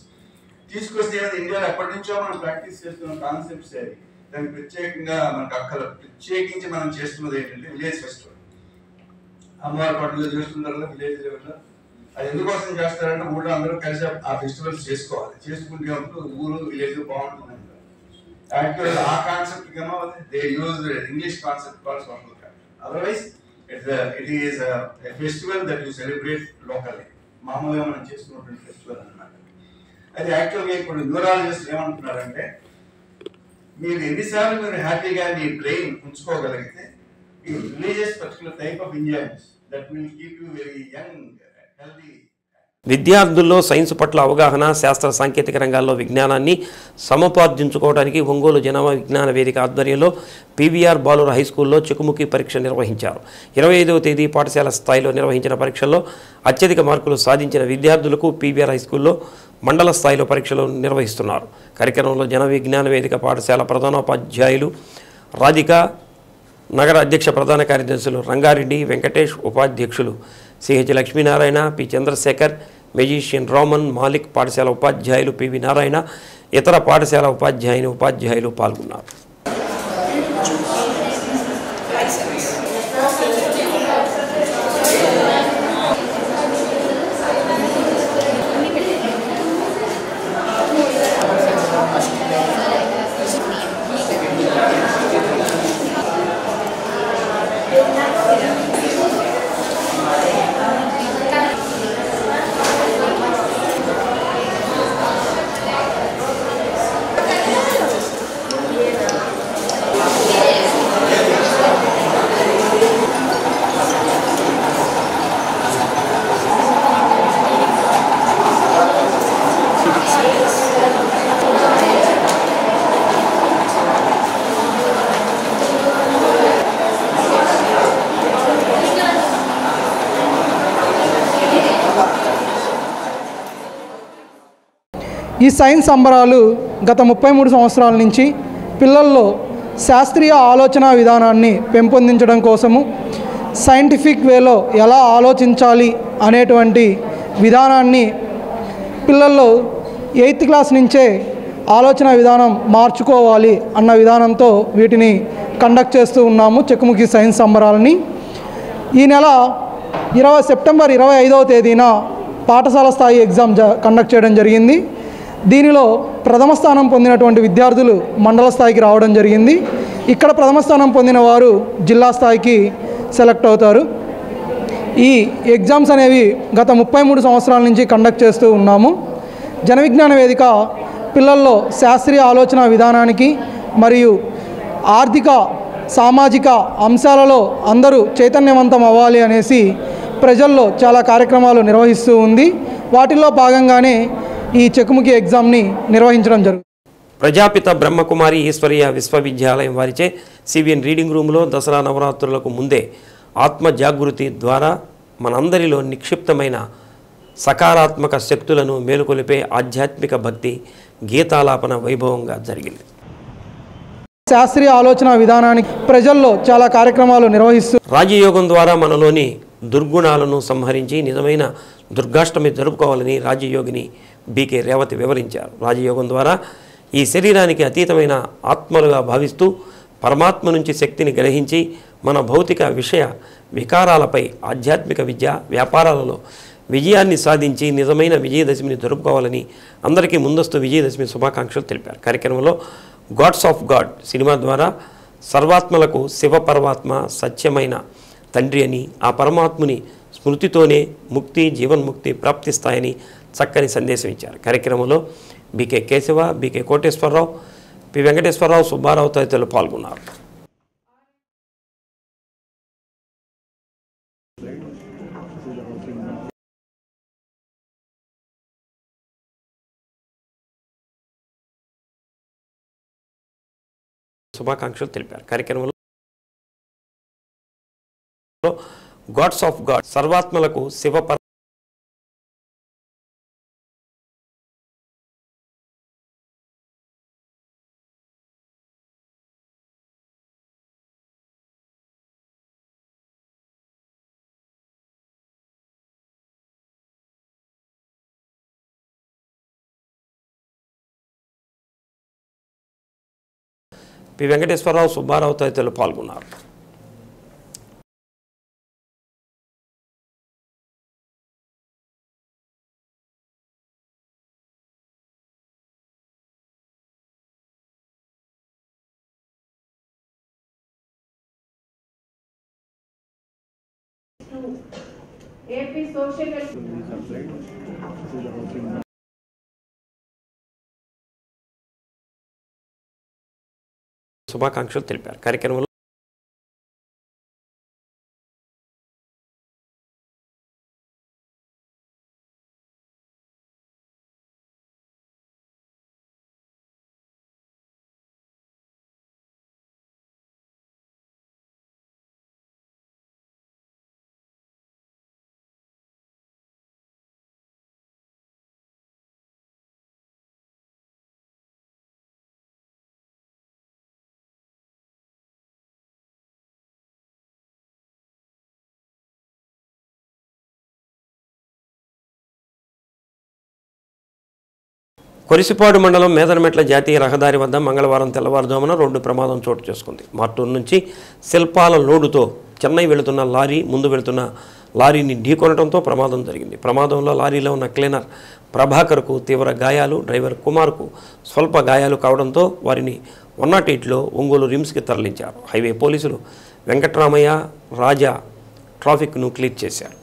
తీసుకొస్తే ఇండియాలో ఎప్పటి నుంచో మనం ప్రాక్టీస్ చేస్తున్న కాన్సెప్ట్స్ అవి. దానికి ప్రత్యేకంగా మనకు ప్రత్యేకించి మనం చేస్తున్నది ఏంటంటే విలేజ్ ఫెస్టివల్. అమ్మవారి పండుగ చేస్తున్నారు కదా విలేజ్ లెవెల్లో. అది ఎందుకోసం చేస్తారంటే ఊళ్ళో అందరూ కలిసి ఆ ఫెస్టివల్స్ చేసుకోవాలి. చేసుకుంటే ఊరు విలేజ్ బాగుంటుంది. యాక్చువల్గా ఆ కాన్సెప్ట్ కన్నా they use English concept call social capital. Otherwise it is a festival that you celebrate locally. మామూలుగా మనం చేసుకున్నటువంటి ఫెస్టివల్ అన్నమాట. అది యాక్చువల్గా ఇప్పుడు న్యూరాలజిస్ట్ ఏమంటున్నారంటే మీరు ఎన్నిసార్లు మీరు హ్యాపీగా మీ బ్రెయిన్ ఉంచుకోగలిగితే ఈ religious particular type of enjoyments that will keep you very young, healthy. విద్యార్థుల్లో సైన్స్ పట్ల అవగాహన, శాస్త్ర సాంకేతిక రంగాల్లో విజ్ఞానాన్ని సముపార్జించుకోవడానికి ఒంగోలు జనాభా విజ్ఞాన వేదిక ఆధ్వర్యంలో పీవీఆర్ బాలుర హైస్కూల్లో చెకుముకి పరీక్ష నిర్వహించారు. 25వ తేదీ పాఠశాల స్థాయిలో నిర్వహించిన పరీక్షల్లో అత్యధిక మార్కులు సాధించిన విద్యార్థులకు పీవీఆర్ హైస్కూల్లో మండల స్థాయిలో పరీక్షలు నిర్వహిస్తున్నారు. కార్యక్రమంలో జన విజ్ఞాన వేదిక పాఠశాల ప్రధానోపాధ్యాయులు రాధిక, నగర అధ్యక్ష ప్రధాన కార్యదర్శులు రంగారెడ్డి, వెంకటేష్, ఉపాధ్యక్షులు CH Lakshminarayana, P Chandrasekhar, magician Roman, Malik, పాఠశాల ఉపాధ్యాయులు పివి నారాయణ, ఇతర పాఠశాల ఉపాధ్యాయులు పాల్గొన్నారు. ఈ సైన్స్ సంబరాలు గత 33 సంవత్సరాల నుంచి పిల్లల్లో శాస్త్రీయ ఆలోచన విధానాన్ని పెంపొందించడం కోసము, సైంటిఫిక్ వేలో ఎలా ఆలోచించాలి అనేటువంటి విధానాన్ని పిల్లల్లో 8th క్లాస్ నుంచే ఆలోచన విధానం మార్చుకోవాలి అన్న విధానంతో వీటిని కండక్ట్ చేస్తూ ఉన్నాము చెక్కుముఖి సైన్స్ సంబరాలని. ఈ నెల సెప్టెంబర్ 25వ తేదీన పాఠశాల స్థాయి ఎగ్జామ్ కండక్ట్ చేయడం జరిగింది. దీనిలో ప్రథమ స్థానం పొందినటువంటి విద్యార్థులు మండల స్థాయికి రావడం జరిగింది. ఇక్కడ ప్రథమ స్థానం పొందిన వారు జిల్లా స్థాయికి సెలెక్ట్ అవుతారు. ఈ ఎగ్జామ్స్ అనేవి గత 33 సంవత్సరాల నుంచి కండక్ట్ చేస్తూ ఉన్నాము. జన విజ్ఞాన వేదిక పిల్లల్లో శాస్త్రీయ ఆలోచన విధానానికి మరియు ఆర్థిక సామాజిక అంశాలలో అందరూ చైతన్యవంతం అవ్వాలి అనేసి ప్రజల్లో చాలా కార్యక్రమాలు నిర్వహిస్తూ ఉంది. వాటిల్లో భాగంగానే ఈ చెక్కుముఖి ఎగ్జామ్ని నిర్వహించడం జరుగుతుంది. ప్రజాపిత బ్రహ్మకుమారి ఈశ్వరీయ విశ్వవిద్యాలయం వారిచే సివిఎన్ రీడింగ్ రూమ్లో దసరా నవరాత్రులకు ముందే ఆత్మ జాగృతి ద్వారా మనందరిలో నిక్షిప్తమైన సకారాత్మక శక్తులను మేలుకొలిపే ఆధ్యాత్మిక భక్తి గీతాలాపన వైభవంగా జరిగింది. శాస్త్రీయ ఆలోచన విధానానికి ప్రజల్లో చాలా కార్యక్రమాలు నిర్వహిస్తూ రాజయోగం ద్వారా మనలోని దుర్గుణాలను సంహరించి నిజమైన దుర్గాష్టమి జరుపుకోవాలని రాజయోగిని బీకే రేవతి వివరించారు. రాజయోగం ద్వారా ఈ శరీరానికి అతీతమైన ఆత్మలుగా భావిస్తూ పరమాత్మ నుంచి శక్తిని గ్రహించి మన భౌతిక విషయ వికారాలపై ఆధ్యాత్మిక విద్య వ్యాపారాలలో విజయాన్ని సాధించి నిజమైన విజయదశమిని జరుపుకోవాలని అందరికీ ముందస్తు విజయదశమి శుభాకాంక్షలు తెలిపారు. కార్యక్రమంలో గాడ్స్ ఆఫ్ గాడ్ సినిమా ద్వారా సర్వాత్మలకు శివ పరమాత్మ సత్యమైన తండ్రి అని ఆ పరమాత్ముని స్మృతితోనే ముక్తి జీవన్ముక్తి ప్రాప్తిస్తాయని చక్కని సందేశం ఇచ్చారు. కార్యక్రమంలో BK Keshava, BK Koteswara Rao, P Venkateswara Rao, Subba Rao తదితరులు పాల్గొన్నారు. శుభాకాంక్షలు తెలిపారు. కార్యక్రమంలో గాడ్స్ ఆఫ్ గాడ్ సర్వాత్మలకు శివ పి వెంకటేశ్వరరావు, సుబ్బారావు తదితరులు పాల్గొన్నారు. ఏపీ సోషల్ శుభాకాంక్షలు తెలిపారు. కార్యక్రమంలో కొరిసిపాడు మండలం మేదరమెట్ల జాతీయ రహదారి వద్ద మంగళవారం తెల్లవారుజామున రోడ్డు ప్రమాదం చోటు చేసుకుంది. మార్టూరు నుంచి శిల్పాల లోడుతో చెన్నై వెళుతున్న లారీ ముందు వెళుతున్న లారీని ఢీకొనడంతో ప్రమాదం జరిగింది. ప్రమాదంలో లారీలో ఉన్న క్లీనర్ ప్రభాకర్కు తీవ్ర గాయాలు, డ్రైవర్ కుమార్కు స్వల్ప గాయాలు కావడంతో వారిని 108లో ఒంగోలు రిమ్స్కి తరలించారు. హైవే పోలీసులు వెంకట్రామయ్య, రాజా ట్రాఫిక్ను క్లియర్ చేశారు.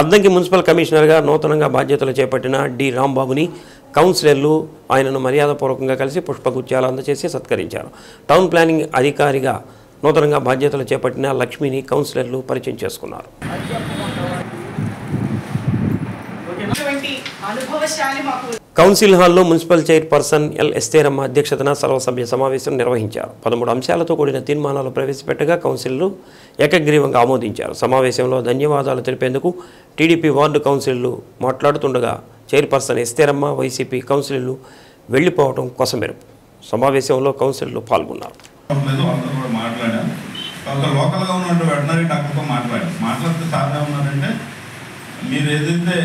అద్దంకి మున్సిపల్ కమిషనర్గా నూతనంగా బాధ్యతలు చేపట్టిన డి రాంబాబుని కౌన్సిలర్లు ఆయనను మర్యాదపూర్వకంగా కలిసి పుష్పగుచ్చాలు అందజేసి సత్కరించారు. టౌన్ ప్లానింగ్ అధికారిగా నూతనంగా బాధ్యతలు చేపట్టిన లక్ష్మిని కౌన్సిలర్లు పరిచయం చేసుకున్నారు. కౌన్సిల్ హాల్లో మున్సిపల్ చైర్పర్సన్ ఎల్ ఎస్తేరమ్మ అధ్యక్షతన సర్వసభ్య సమావేశం నిర్వహించారు. 13 అంశాలతో కూడిన తీర్మానాలు ప్రవేశపెట్టగా కౌన్సిల్లు ఏకగ్రీవంగా ఆమోదించారు. సమావేశంలో ధన్యవాదాలు తెలిపేందుకు టీడీపీ వార్డు కౌన్సిల్లు మాట్లాడుతుండగా చైర్పర్సన్ ఎస్తేరమ్మ వైసీపీ కౌన్సిల్లు వెళ్లిపోవడం కొసమెరుపు. సమావేశంలో కౌన్సిల్లు పాల్గొన్నారు. లోకల్గా ఉన్నటువంటి వెటనరీ డాక్టర్తో మాట్లాడితే సార్ ఏమన్నారంటే మీరు ఏదైతే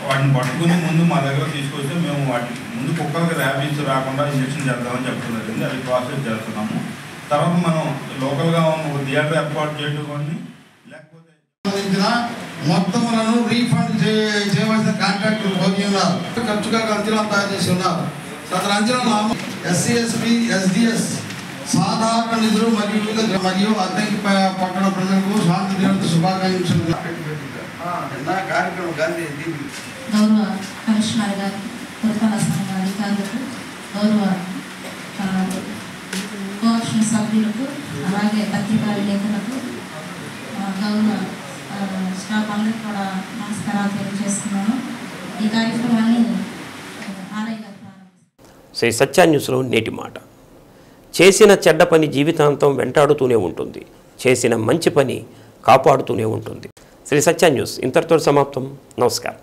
వాటిని పట్టుకుని ముందు మా దగ్గర తీసుకొస్తే మేము వాటి ముందు కుక్కలకి ర్యాబీస్ రాకుండా ఇంజక్షన్ చేద్దామని చెప్తున్నారు. అది ప్రాసెస్ చేస్తున్నాము. తర్వాత మనం లోకల్గా ఉన్న ఒక థియేటర్ ఏర్పాటు చేసుకోండి, లేకపోతే మొత్తములను రీఫండ్ చేయవలసిన కాంట్రాక్టులు పోయి ఉన్నారు. ఖర్చుగా అంచనాలు తయారు చేసి ఉన్నారు. తన అంచనాలు ఎస్సీ ఎస్పీ ఎస్డిఎస్ సాధారణ నిధులు మరియు అద్దెకి పట్టణ ప్రజలకు శాంతి దినోత్సవ శుభాకాంక్షలు. కార్యక్రమం గాంధీ గౌరవ కమిషనర్ గారు, పురపాలక సంఘ అధికారులకు, గౌరవ కోఆప్షన్ సభ్యులకు, అలాగే పత్రికా విలేకరులకు, గౌరవ స్టాఫ్ అందరికీ కూడా నమస్కారాలు తెలియజేస్తున్నాను. ఈ కార్యక్రమాన్ని ఆలయ శ్రీ సత్య న్యూస్లో నేటి మాట. చేసిన చెడ్డ పని జీవితాంతం వెంటాడుతూనే ఉంటుంది, చేసిన మంచి పని కాపాడుతూనే ఉంటుంది. శ్రీ సత్య న్యూస్ ఇంతటితో సమాప్తం. నమస్కారం.